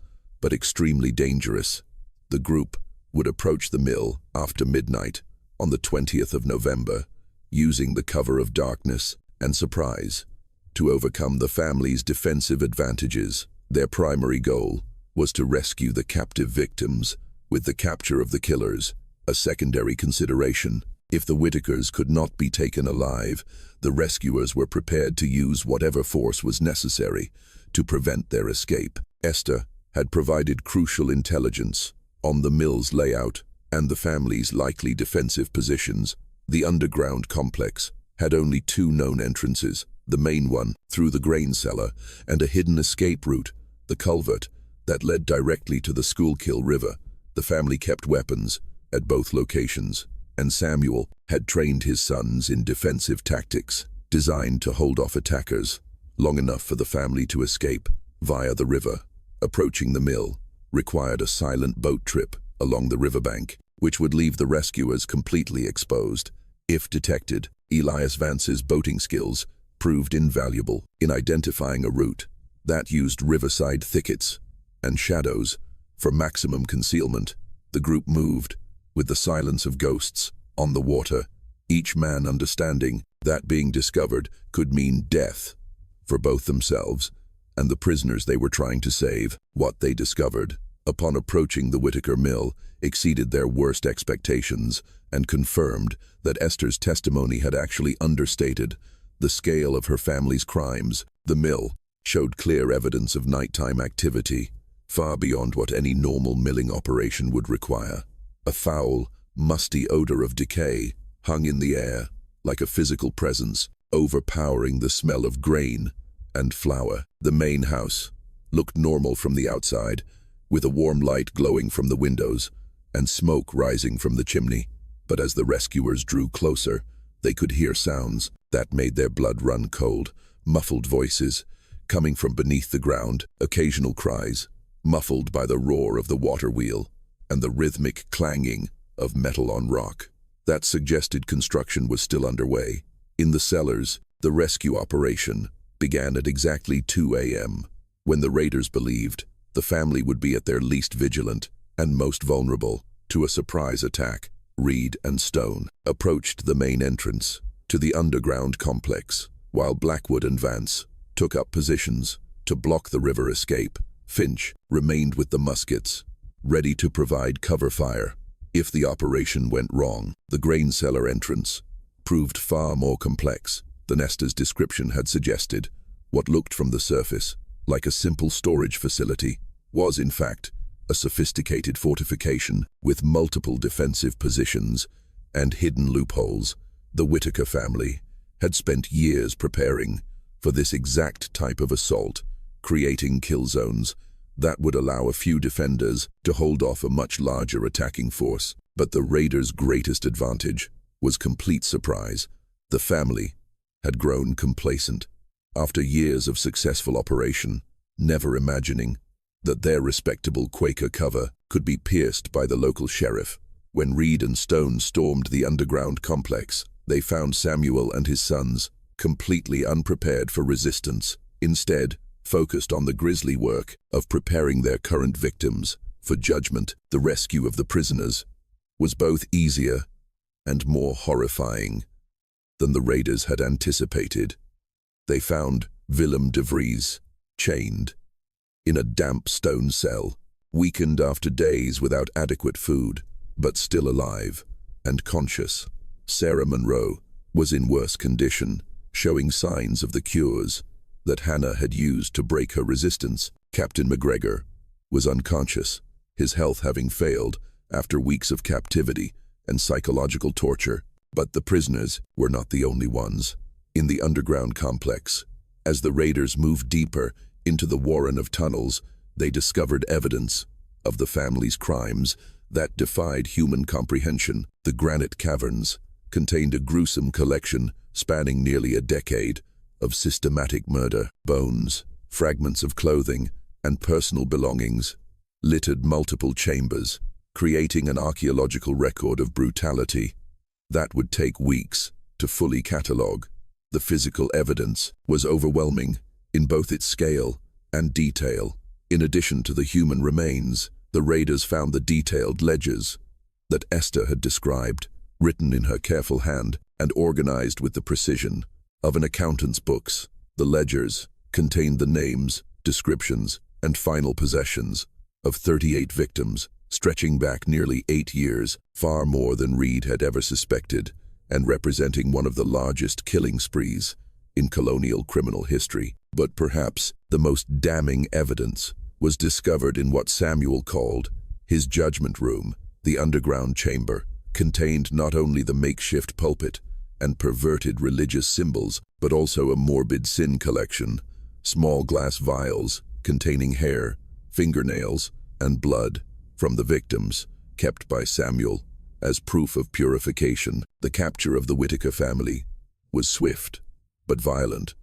but extremely dangerous. The group would approach the mill after midnight on the 20th of November, using the cover of darkness and surprise to overcome the family's defensive advantages. Their primary goal was to rescue the captive victims, with the capture of the killers a secondary consideration. If the Whitakers could not be taken alive, the rescuers were prepared to use whatever force was necessary to prevent their escape. Esther had provided crucial intelligence on the mill's layout and the family's likely defensive positions. The underground complex had only two known entrances, the main one through the grain cellar, and a hidden escape route, the culvert, that led directly to the Schuylkill River. The family kept weapons at both locations, and Samuel had trained his sons in defensive tactics designed to hold off attackers long enough for the family to escape via the river. Approaching the mill required a silent boat trip along the riverbank, which would leave the rescuers completely exposed. If detected, Elias Vance's boating skills proved invaluable in identifying a route that used riverside thickets and shadows for maximum concealment. The group moved with the silence of ghosts on the water, each man understanding that being discovered could mean death for both themselves and the prisoners they were trying to save. What they discovered upon approaching the Whitaker mill exceeded their worst expectations and confirmed that Esther's testimony had actually understated the scale of her family's crimes. The mill showed clear evidence of nighttime activity, far beyond what any normal milling operation would require. A foul, musty odor of decay hung in the air, like a physical presence, overpowering the smell of grain and flour. The main house looked normal from the outside, with a warm light glowing from the windows and smoke rising from the chimney. But as the rescuers drew closer, they could hear sounds that made their blood run cold. Muffled voices coming from beneath the ground, occasional cries, muffled by the roar of the water wheel and the rhythmic clanging of metal on rock. That suggested construction was still underway. In the cellars, the rescue operation began at exactly 2 a.m., when the raiders believed the family would be at their least vigilant and most vulnerable to a surprise attack. Reed and Stone approached the main entrance to the underground complex, while Blackwood and Vance took up positions to block the river escape. Finch remained with the muskets, ready to provide cover fire if the operation went wrong. The grain cellar entrance proved far more complex than Esther's description had suggested. What looked from the surface like a simple storage facility was, in fact, a sophisticated fortification with multiple defensive positions and hidden loopholes. The Whitaker family had spent years preparing for this exact type of assault, creating kill zones that would allow a few defenders to hold off a much larger attacking force. But the raiders' greatest advantage was complete surprise. The family had grown complacent after years of successful operation, never imagining that their respectable Quaker cover could be pierced by the local sheriff. When Reed and Stone stormed the underground complex, they found Samuel and his sons completely unprepared for resistance, instead focused on the grisly work of preparing their current victims for judgment. The rescue of the prisoners was both easier and more horrifying than the raiders had anticipated. They found Willem de Vries chained in a damp stone cell, weakened after days without adequate food, but still alive and conscious. Sarah Monroe was in worse condition, showing signs of the cures that Hannah had used to break her resistance. Captain McGregor was unconscious, his health having failed after weeks of captivity and psychological torture. But the prisoners were not the only ones. In the underground complex, as the raiders moved deeper into the warren of tunnels, they discovered evidence of the family's crimes that defied human comprehension. The granite caverns contained a gruesome collection spanning nearly a decade of systematic murder. Bones, fragments of clothing, and personal belongings littered multiple chambers, creating an archaeological record of brutality that would take weeks to fully catalogue. The physical evidence was overwhelming in both its scale and detail. In addition to the human remains, the raiders found the detailed ledgers that Esther had described, written in her careful hand and organized with the precision of an accountant's books. The ledgers contained the names, descriptions, and final possessions of 38 victims, stretching back nearly 8 years, far more than Reed had ever suspected, and representing one of the largest killing sprees in colonial criminal history. But perhaps the most damning evidence was discovered in what Samuel called his judgment room. The underground chamber contained not only the makeshift pulpit and perverted religious symbols, but also a morbid sin collection, small glass vials containing hair, fingernails, and blood from the victims, kept by Samuel as proof of purification. The capture of the Whitaker family was swift but violent,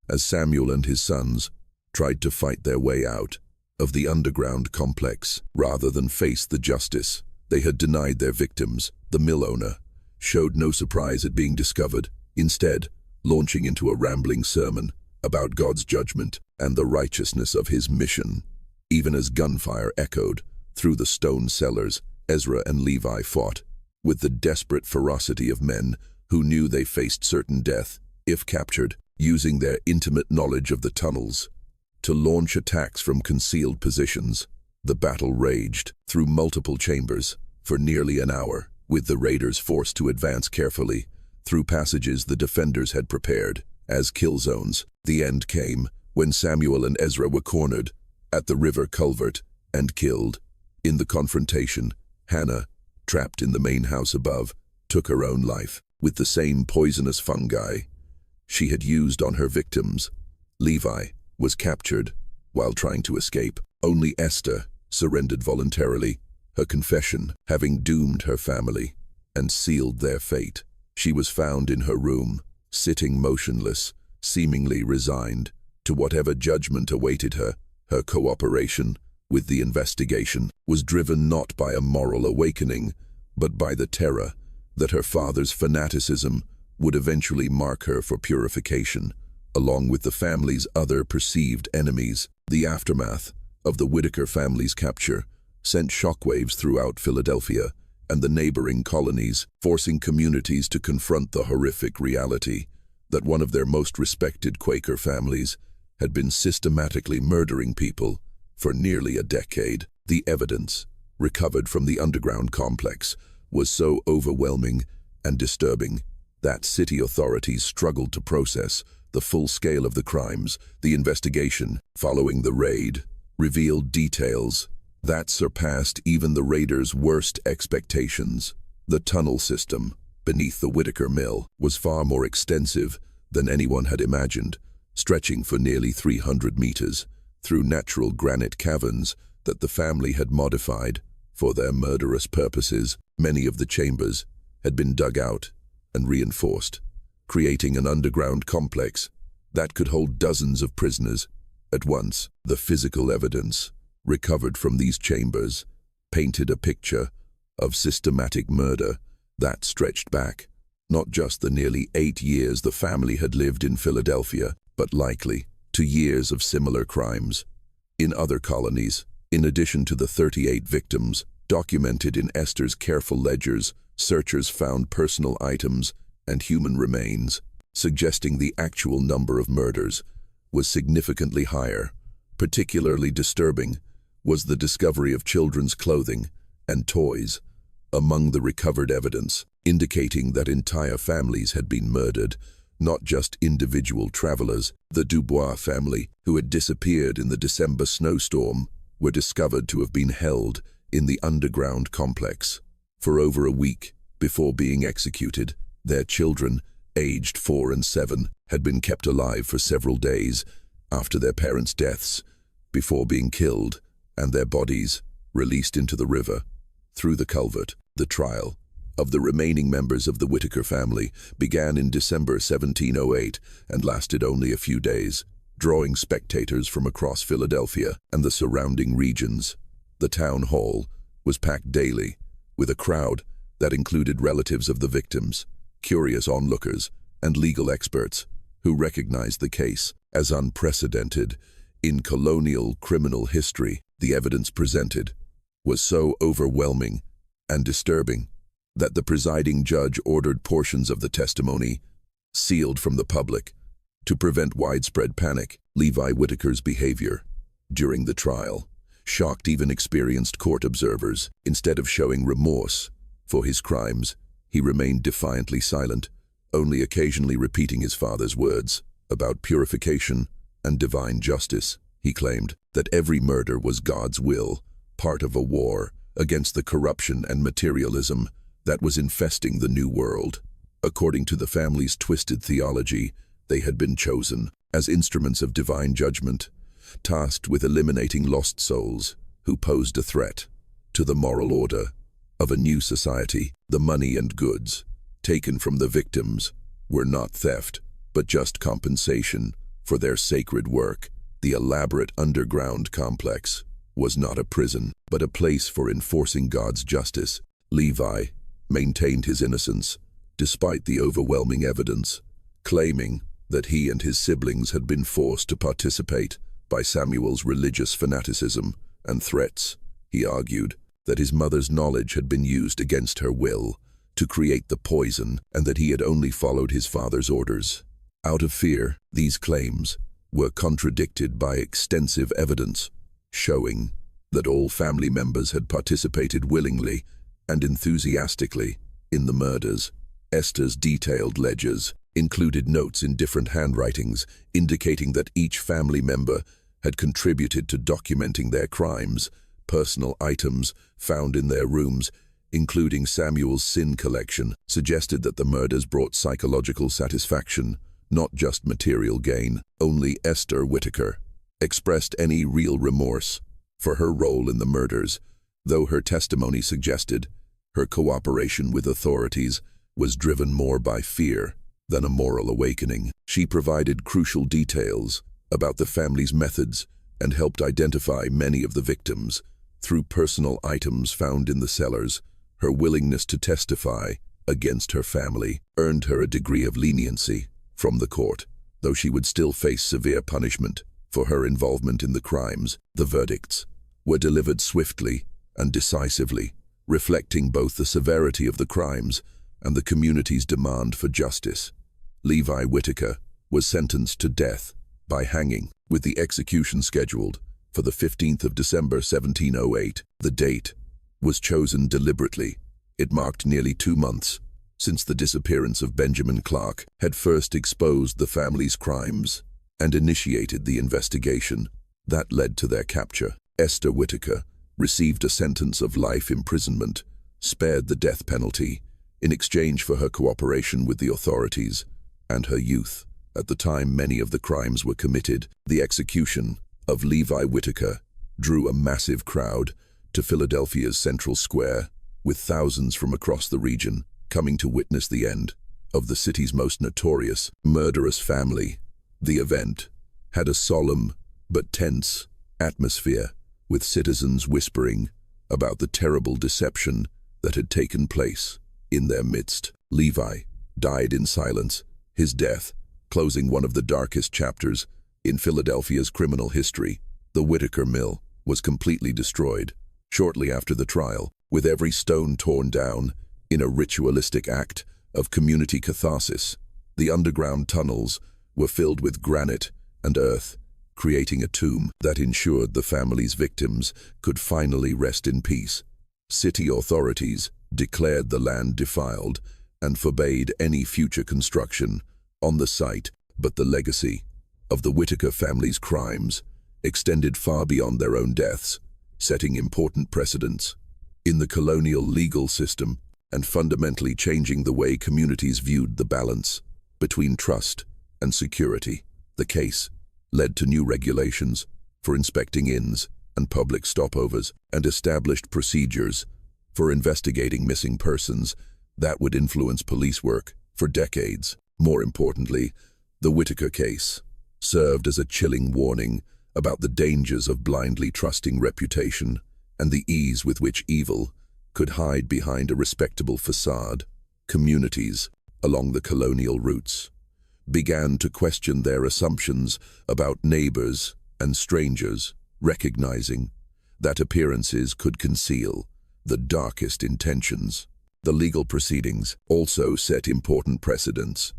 as Samuel and his sons tried to fight their way out of the underground complex. Rather than face the justice they had denied their victims, the mill owner showed no surprise at being discovered, instead launching into a rambling sermon about God's judgment and the righteousness of his mission. Even as gunfire echoed through the stone cellars, Ezra and Levi fought with the desperate ferocity of men who knew they faced certain death if captured, using their intimate knowledge of the tunnels to launch attacks from concealed positions. The battle raged through multiple chambers for nearly an hour, with the raiders forced to advance carefully through passages the defenders had prepared as kill zones. The end came when Samuel and Ezra were cornered at the river culvert and killed. In the confrontation, Hannah, trapped in the main house above, took her own life with the same poisonous fungi she had used on her victims. Levi was captured while trying to escape. Only Esther surrendered voluntarily, her confession having doomed her family and sealed their fate. She was found in her room, sitting motionless, seemingly resigned to whatever judgment awaited her. Her cooperation with the investigation was driven not by a moral awakening, but by the terror that her father's fanaticism would eventually mark her for purification, along with the family's other perceived enemies. The aftermath of the Whitaker family's capture sent shockwaves throughout Philadelphia and the neighboring colonies, forcing communities to confront the horrific reality that one of their most respected Quaker families had been systematically murdering people for nearly a decade. The evidence recovered from the underground complex was so overwhelming and disturbing that city authorities struggled to process the full scale of the crimes. The investigation following the raid revealed details that surpassed even the raiders' worst expectations. The tunnel system beneath the Whitaker mill was far more extensive than anyone had imagined, stretching for nearly 300 meters through natural granite caverns that the family had modified for their murderous purposes. Many of the chambers had been dug out and reinforced, creating an underground complex that could hold dozens of prisoners at once. The physical evidence recovered from these chambers painted a picture of systematic murder that stretched back not just the nearly 8 years the family had lived in Philadelphia, but likely to years of similar crimes in other colonies. In addition to the 38 victims documented in Esther's careful ledgers, searchers found personal items and human remains, suggesting the actual number of murders was significantly higher. Particularly disturbing was the discovery of children's clothing and toys among the recovered evidence, indicating that entire families had been murdered, not just individual travelers. The Dubois family, who had disappeared in the December snowstorm, were discovered to have been held in the underground complex. For over a week before being executed, their children, aged 4 and 7, had been kept alive for several days after their parents' deaths, before being killed, and their bodies released into the river through the culvert. The trial of the remaining members of the Whitaker family began in December 1708 and lasted only a few days, drawing spectators from across Philadelphia and the surrounding regions. The town hall was packed daily with a crowd that included relatives of the victims, curious onlookers, and legal experts who recognized the case as unprecedented in colonial criminal history. The evidence presented was so overwhelming and disturbing that the presiding judge ordered portions of the testimony sealed from the public to prevent widespread panic. Levi Whitaker's behavior during the trial shocked even experienced court observers. Instead of showing remorse for his crimes, he remained defiantly silent, only occasionally repeating his father's words about purification and divine justice. He claimed that every murder was God's will, part of a war against the corruption and materialism that was infesting the New World. According to the family's twisted theology, they had been chosen as instruments of divine judgment, tasked with eliminating lost souls who posed a threat to the moral order of a new society. The money and goods taken from the victims were not theft, but just compensation for their sacred work. The elaborate underground complex was not a prison, but a place for enforcing God's justice. Levi maintained his innocence, despite the overwhelming evidence, claiming that he and his siblings had been forced to participate by Samuel's religious fanaticism and threats. He argued that his mother's knowledge had been used against her will to create the poison and that he had only followed his father's orders. Out of fear, these claims were contradicted by extensive evidence showing that all family members had participated willingly and enthusiastically in the murders. Esther's detailed ledgers included notes in different handwritings indicating that each family member had contributed to documenting their crimes. Personal items found in their rooms, including Samuel's sin collection, suggested that the murders brought psychological satisfaction, not just material gain. Only Esther Whitaker expressed any real remorse for her role in the murders, though her testimony suggested her cooperation with authorities was driven more by fear than a moral awakening. She provided crucial details about the family's methods and helped identify many of the victims through personal items found in the cellars. Her willingness to testify against her family earned her a degree of leniency from the court, though she would still face severe punishment for her involvement in the crimes. The verdicts were delivered swiftly and decisively, reflecting both the severity of the crimes and the community's demand for justice. Levi Whitaker was sentenced to death by hanging, with the execution scheduled for the 15th of December 1708. The date was chosen deliberately. It marked nearly 2 months since the disappearance of Benjamin Clark had first exposed the family's crimes and initiated the investigation that led to their capture. Esther Whitaker received a sentence of life imprisonment, spared the death penalty, in exchange for her cooperation with the authorities and her youth. At the time many of the crimes were committed, the execution of Levi Whitaker drew a massive crowd to Philadelphia's Central Square, with thousands from across the region coming to witness the end of the city's most notorious, murderous family. The event had a solemn but tense atmosphere, with citizens whispering about the terrible deception that had taken place in their midst. Levi died in silence, his death closing one of the darkest chapters in Philadelphia's criminal history. The Whitaker Mill was completely destroyed shortly after the trial, with every stone torn down in a ritualistic act of community catharsis. The underground tunnels were filled with granite and earth, creating a tomb that ensured the family's victims could finally rest in peace. City authorities declared the land defiled and forbade any future construction on the site, but the legacy of the Whitaker family's crimes extended far beyond their own deaths, setting important precedents in the colonial legal system and fundamentally changing the way communities viewed the balance between trust and security. The case led to new regulations for inspecting inns and public stopovers and established procedures for investigating missing persons that would influence police work for decades. More importantly, the Whitaker case served as a chilling warning about the dangers of blindly trusting reputation and the ease with which evil could hide behind a respectable facade. Communities along the colonial routes began to question their assumptions about neighbors and strangers, recognizing that appearances could conceal the darkest intentions. The legal proceedings also set important precedents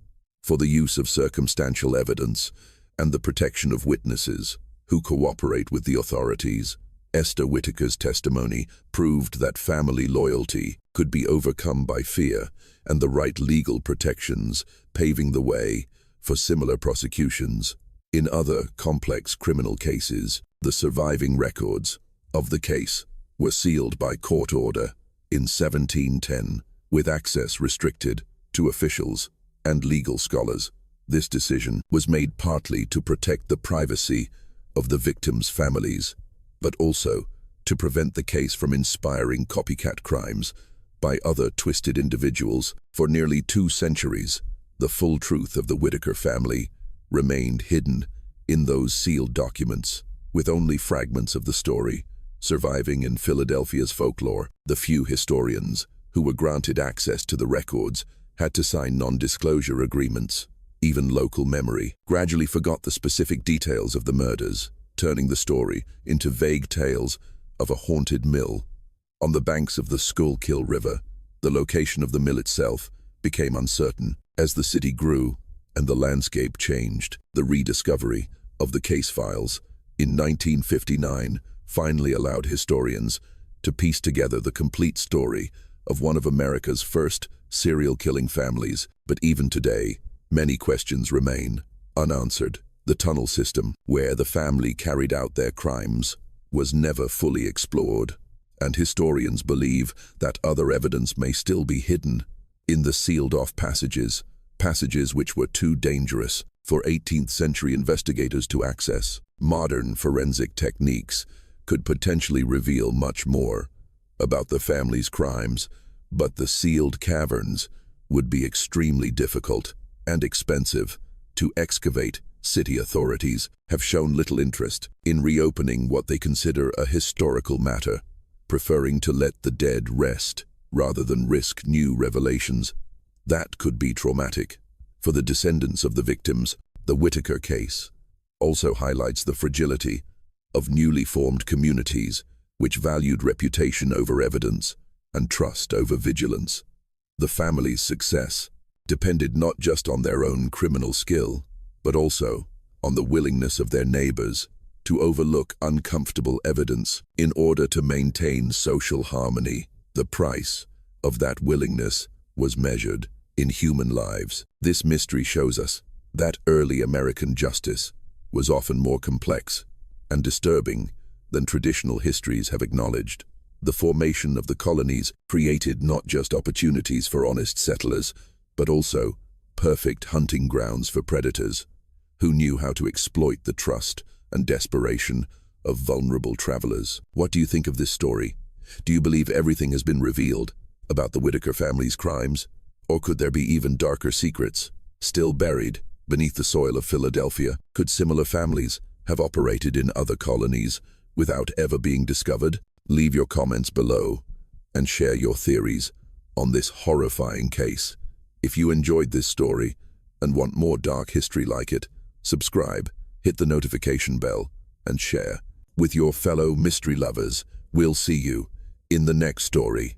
for the use of circumstantial evidence and the protection of witnesses who cooperate with the authorities. Esther Whitaker's testimony proved that family loyalty could be overcome by fear and the right legal protections, paving the way for similar prosecutions. In other complex criminal cases, the surviving records of the case were sealed by court order in 1710, with access restricted to officials and legal scholars. This decision was made partly to protect the privacy of the victims' families, but also to prevent the case from inspiring copycat crimes by other twisted individuals. For nearly 2 centuries, the full truth of the Whitaker family remained hidden in those sealed documents, with only fragments of the story surviving in Philadelphia's folklore. The few historians who were granted access to the records had to sign non-disclosure agreements. Even local memory gradually forgot the specific details of the murders, turning the story into vague tales of a haunted mill on the banks of the Schuylkill River. The location of the mill itself became uncertain as the city grew and the landscape changed. The rediscovery of the case files in 1959 finally allowed historians to piece together the complete story of one of America's first serial-killing families. But even today, many questions remain unanswered. The tunnel system, where the family carried out their crimes, was never fully explored, and historians believe that other evidence may still be hidden in the sealed-off passages which were too dangerous for 18th-century investigators to access. Modern forensic techniques could potentially reveal much more about the family's crimes, but the sealed caverns would be extremely difficult and expensive to excavate. City authorities have shown little interest in reopening what they consider a historical matter, preferring to let the dead rest rather than risk new revelations that could be traumatic. For the descendants of the victims, the Whitaker case also highlights the fragility of newly formed communities which valued reputation over evidence and trust over vigilance. The family's success depended not just on their own criminal skill, but also on the willingness of their neighbors to overlook uncomfortable evidence in order to maintain social harmony. The price of that willingness was measured in human lives. This mystery shows us that early American justice was often more complex and disturbing than traditional histories have acknowledged. The formation of the colonies created not just opportunities for honest settlers, but also perfect hunting grounds for predators who knew how to exploit the trust and desperation of vulnerable travelers. What do you think of this story? Do you believe everything has been revealed about the Whitaker family's crimes? Or could there be even darker secrets still buried beneath the soil of Philadelphia? Could similar families have operated in other colonies without ever being discovered? Leave your comments below and share your theories on this horrifying case. If you enjoyed this story and want more dark history like it, subscribe, hit the notification bell, and share with your fellow mystery lovers. We'll see you in the next story.